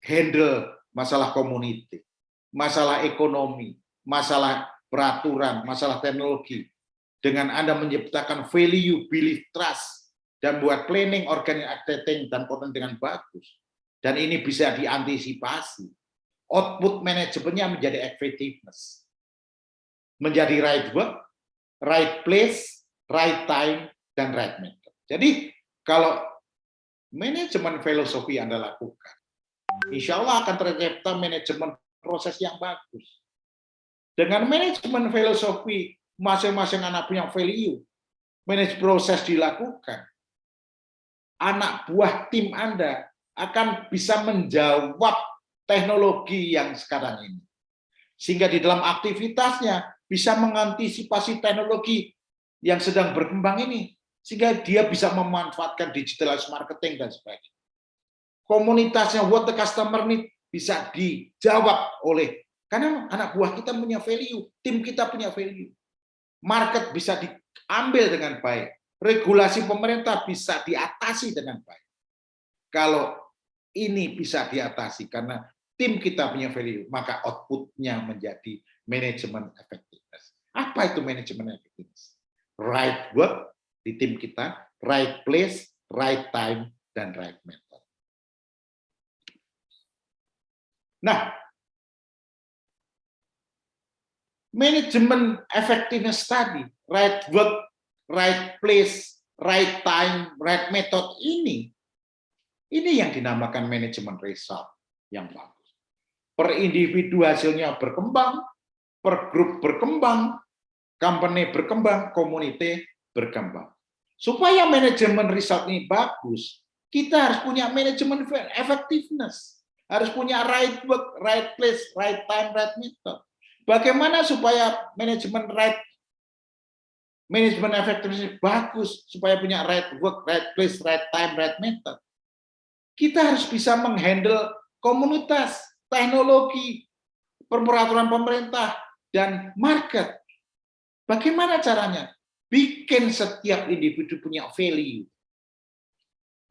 handle masalah community, masalah ekonomi, masalah peraturan, masalah teknologi, dengan Anda menciptakan value, belief, trust, dan buat planning, organizing, dan konten dengan bagus, dan ini bisa diantisipasi, output manajemennya menjadi effectiveness, menjadi right work, right place, right time, dan right method. Jadi kalau manajemen filosofi Anda lakukan, insya Allah akan tercipta manajemen proses yang bagus. Dengan manajemen filosofi, masing-masing anak punya value, manajemen proses dilakukan, anak buah tim Anda akan bisa menjawab teknologi yang sekarang ini. Sehingga di dalam aktivitasnya bisa mengantisipasi teknologi yang sedang berkembang ini. Sehingga dia bisa memanfaatkan digitalized marketing dan sebagainya. Komunitasnya, what the customer need, bisa dijawab oleh, karena anak buah kita punya value, tim kita punya value. Market bisa diambil dengan baik. Regulasi pemerintah bisa diatasi dengan baik. Kalau ini bisa diatasi karena tim kita punya value, maka output-nya menjadi manajemen effectiveness. Apa itu manajemen effectiveness? Right work di tim kita, right place, right time, dan right method. Nah, manajemen effectiveness tadi, right work, right place, right time, right method ini yang dinamakan manajemen result yang bagus. Per individu hasilnya berkembang, per grup berkembang, company berkembang, community berkembang. Supaya manajemen result ini bagus, kita harus punya manajemen effectiveness. Harus punya right work, right place, right time, right method. Bagaimana supaya manajemen effectiveness bagus, supaya punya right work, right place, right time, right method? Kita harus bisa menghandle komunitas, teknologi, peraturan pemerintah, dan market. Bagaimana caranya? Bikin setiap individu punya value.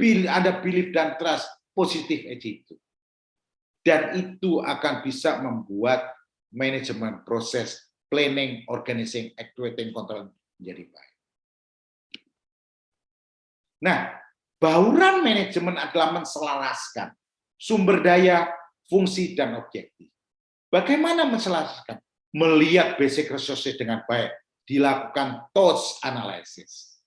Ada belief dan trust, positive attitude. Dan itu akan bisa membuat manajemen proses planning, organizing, actuating, control menjadi baik. Nah, bauran manajemen adalah menselaraskan sumber daya, fungsi, dan objektif. Bagaimana menselaraskan? Melihat basic resources dengan baik, dilakukan TOS analysis,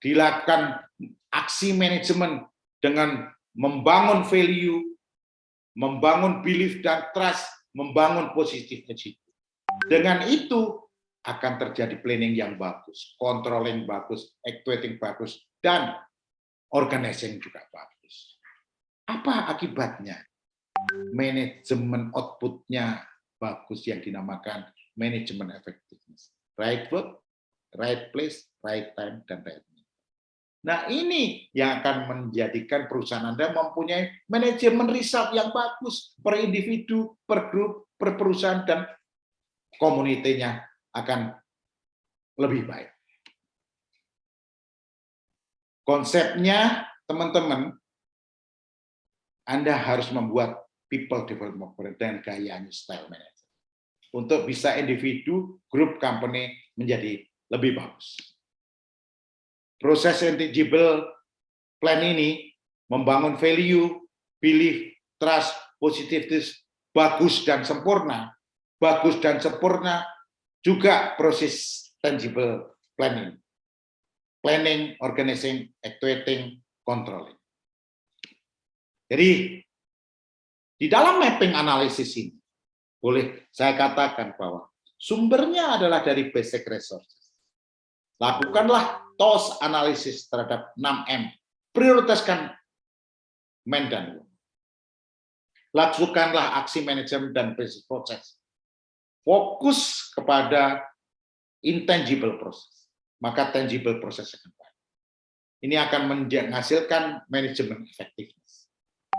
dilakukan aksi manajemen dengan membangun value, membangun belief dan trust, membangun positive attitude. Dengan itu akan terjadi planning yang bagus, controlling bagus, actuating bagus, dan organizing juga bagus. Apa akibatnya? Manajemen output-nya bagus yang dinamakan manajemen effectiveness. Right work, right place, right time, dan right method. Nah, ini yang akan menjadikan perusahaan Anda mempunyai manajemen result yang bagus per individu, per grup, per perusahaan, dan komunitinya akan lebih baik. Konsepnya, teman-teman, Anda harus membuat people development program dengan gaya new style manager untuk bisa individu, grup, company menjadi lebih bagus. Proses intangible plan ini membangun value, belief, trust, positiveness, bagus dan sempurna. Bagus dan sempurna juga proses tangible planning. Planning, organizing, actuating, controlling. Jadi, di dalam mapping analisis ini, boleh saya katakan bahwa sumbernya adalah dari basic resources. Lakukanlah TOS analisis terhadap 6M. Prioritaskan man dan woman. Lakukanlah aksi manajemen dan business proses. Fokus kepada intangible proses. Maka tangible proses akan baik. Ini akan menghasilkan manajemen effectiveness.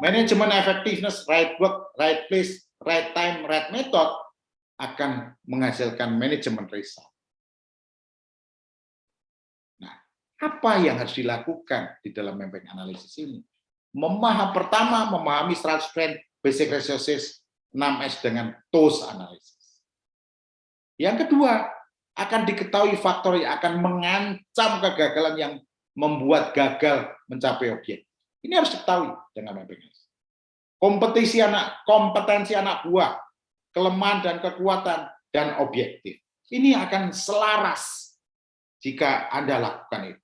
Manajemen effectiveness, right work, right place, right time, right method akan menghasilkan manajemen result. Nah, apa yang harus dilakukan di dalam mapping analisis ini? Pertama, memahami strength, basic resources, 6S dengan TOS analisis. Yang kedua, akan diketahui faktor yang akan mengancam kegagalan yang membuat gagal mencapai objek. Ini harus diketahui dengan mapping. Kompetensi anak buah, kelemahan dan kekuatan, dan objektif. Ini akan selaras jika Anda lakukan itu.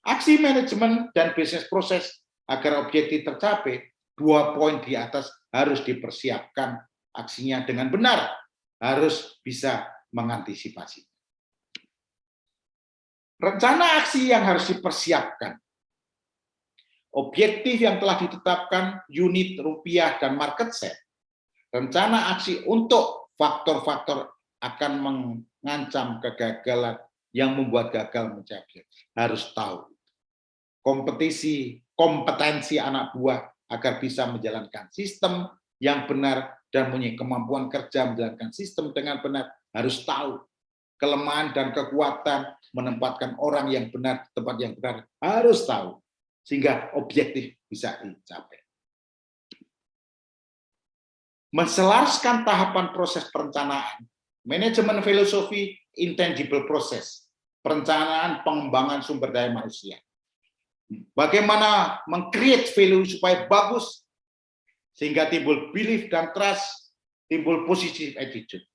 Aksi manajemen dan bisnis proses agar objektif tercapai, 2 poin di atas harus dipersiapkan aksinya dengan benar, harus bisa mengantisipasi. Rencana aksi yang harus dipersiapkan. Objektif yang telah ditetapkan, unit, rupiah, dan market share. Rencana aksi untuk faktor-faktor akan mengancam kegagalan yang membuat gagal mencapai. Harus tahu. Kompetensi anak buah agar bisa menjalankan sistem yang benar dan punya kemampuan kerja menjalankan sistem dengan benar. Harus tahu. Kelemahan dan kekuatan menempatkan orang yang benar di tempat yang benar harus tahu sehingga objektif bisa dicapai. Menselaraskan tahapan proses perencanaan, manajemen filosofi intangible proses, perencanaan pengembangan sumber daya manusia. Bagaimana meng-create value supaya bagus sehingga timbul belief dan trust, timbul positive attitude.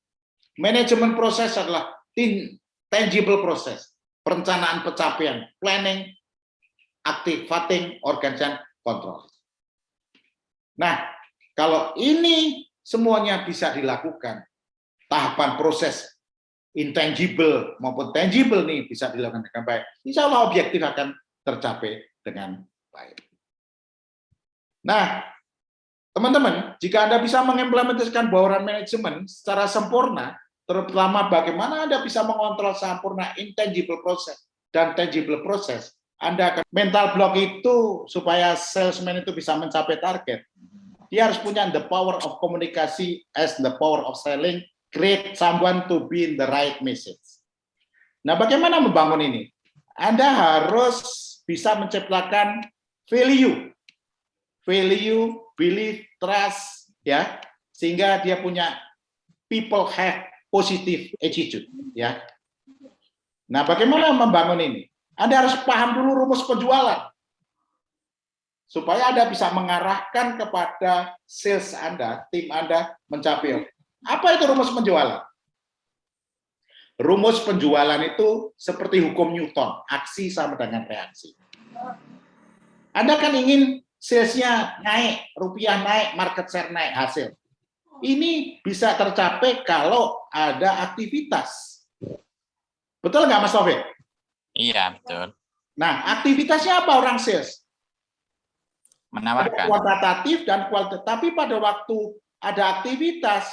Manajemen proses adalah tangible proses, perencanaan pencapaian, planning, activating, organization, control. Nah, kalau ini semuanya bisa dilakukan, tahapan proses intangible maupun tangible nih bisa dilakukan dengan baik, insya Allah objektif akan tercapai dengan baik. Nah, teman-teman, jika Anda bisa mengimplementasikan bauran manajemen secara sempurna, terutama bagaimana Anda bisa mengontrol sempurna intangible proses dan tangible proses, Anda akan mental block itu supaya salesman itu bisa mencapai target. Dia harus punya the power of komunikasi as the power of selling, create someone to be in the right message. Nah, bagaimana membangun ini? Anda harus bisa menciptakan value, belief, trust, ya, sehingga dia punya people have positive attitude, ya. Nah, bagaimana membangun ini? Anda harus paham dulu rumus penjualan, supaya Anda bisa mengarahkan kepada sales Anda, tim Anda mencapai. Apa itu rumus penjualan? Rumus penjualan itu seperti hukum Newton, aksi sama dengan reaksi. Anda kan ingin salesnya naik, rupiah naik, market share naik, hasil. Ini bisa tercapai kalau ada aktivitas. Betul nggak, Mas Taufik? Iya, betul. Nah, aktivitasnya apa orang sales? Menawarkan. Kuantitatif dan kualitatif. Tapi pada waktu ada aktivitas,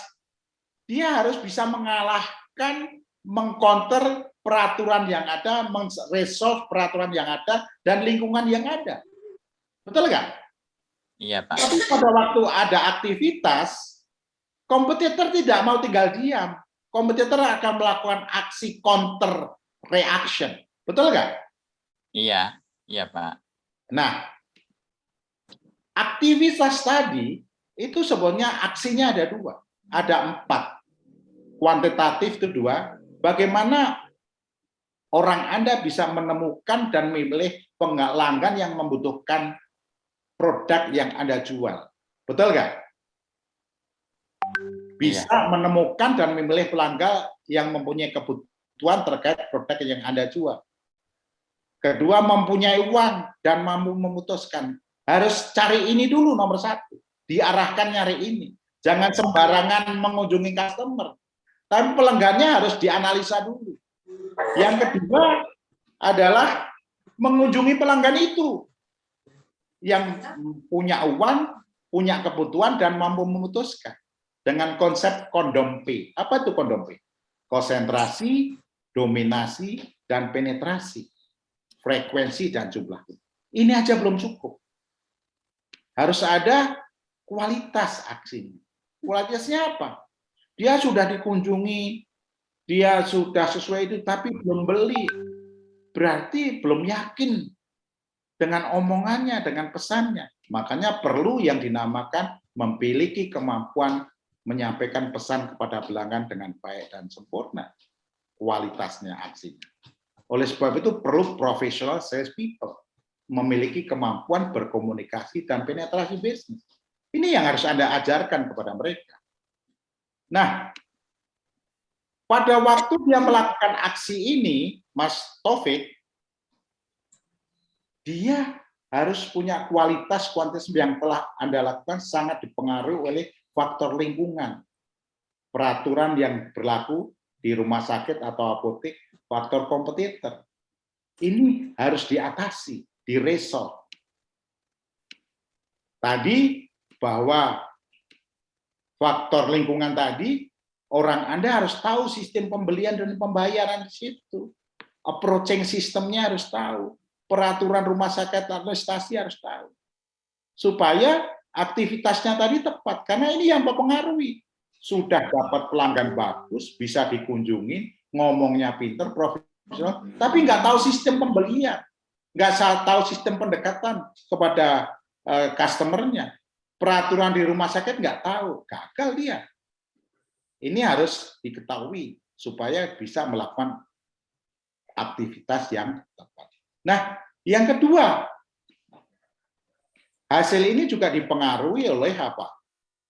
dia harus bisa mengalahkan, mengcounter peraturan yang ada, meresolve peraturan yang ada, dan lingkungan yang ada. Betul nggak? Iya, Pak. Tapi pada waktu ada aktivitas, kompetitor tidak mau tinggal diam. Kompetitor akan melakukan aksi counter reaction. Betul nggak? Iya, iya, Pak. Nah, aktivitas tadi itu sebenarnya aksinya ada 2. Ada 4. Kuantitatif itu 2. Bagaimana orang Anda bisa menemukan dan memilih pelanggan yang membutuhkan produk yang Anda jual. Betul nggak? Bisa menemukan dan memilih pelanggan yang mempunyai kebutuhan terkait produk yang Anda jual. Kedua, mempunyai uang dan mampu memutuskan. Harus cari ini dulu nomor 1. Diarahkan nyari ini. Jangan sembarangan mengunjungi customer. Tapi pelanggannya harus dianalisa dulu. Yang kedua adalah mengunjungi pelanggan itu yang punya uang, punya kebutuhan, dan mampu memutuskan dengan konsep kondom P. Apa itu kondom P? Konsentrasi, dominasi, dan penetrasi. Frekuensi dan jumlah. Ini aja belum cukup. Harus ada kualitas aksinya. Kualitasnya apa? Dia sudah dikunjungi, dia sudah sesuai itu, tapi belum beli. Berarti belum yakin dengan omongannya, dengan pesannya. Makanya perlu yang dinamakan memiliki kemampuan menyampaikan pesan kepada pelanggan dengan baik dan sempurna. Kualitasnya aksinya. Oleh sebab itu perlu professional sales people. Memiliki kemampuan berkomunikasi dan penetrasi bisnis. Ini yang harus Anda ajarkan kepada mereka. Nah, pada waktu dia melakukan aksi ini, Mas Taufik, dia harus punya kualitas yang telah Anda lakukan sangat dipengaruhi oleh faktor lingkungan, peraturan yang berlaku di rumah sakit atau apotek, faktor kompetitor. Ini harus diatasi, diresolve. Tadi bahwa faktor lingkungan tadi, orang Anda harus tahu sistem pembelian dan pembayaran di situ. Approaching sistemnya harus tahu. Peraturan rumah sakit administrasi harus tahu. Supaya aktivitasnya tadi tepat. Karena ini yang mempengaruhi. Sudah dapat pelanggan bagus, bisa dikunjungi, ngomongnya pinter, profesional, tapi nggak tahu sistem pembelian. Nggak tahu sistem pendekatan kepada customer-nya. Peraturan di rumah sakit nggak tahu, gagal dia. Ini harus diketahui supaya bisa melakukan aktivitas yang tepat. Nah, yang kedua, hasil ini juga dipengaruhi oleh apa?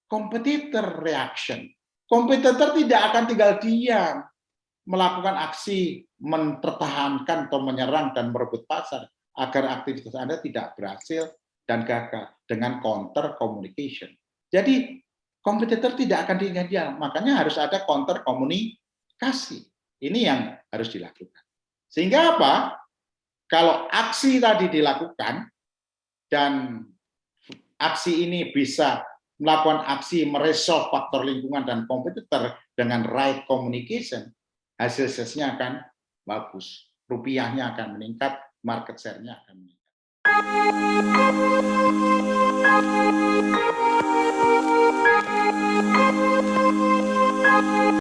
Competitor reaction. Kompetitor tidak akan tinggal diam melakukan aksi mempertahankan atau menyerang dan merebut pasar agar aktivitas Anda tidak berhasil dan gagal dengan counter communication. Jadi kompetitor tidak akan tinggal diam, makanya harus ada counter komunikasi. Ini yang harus dilakukan. Sehingga apa? Kalau aksi tadi dilakukan dan aksi ini bisa melakukan aksi meresolve faktor lingkungan dan kompetitor dengan right communication, hasil-hasilnya akan bagus. Rupiahnya akan meningkat, market share-nya akan meningkat.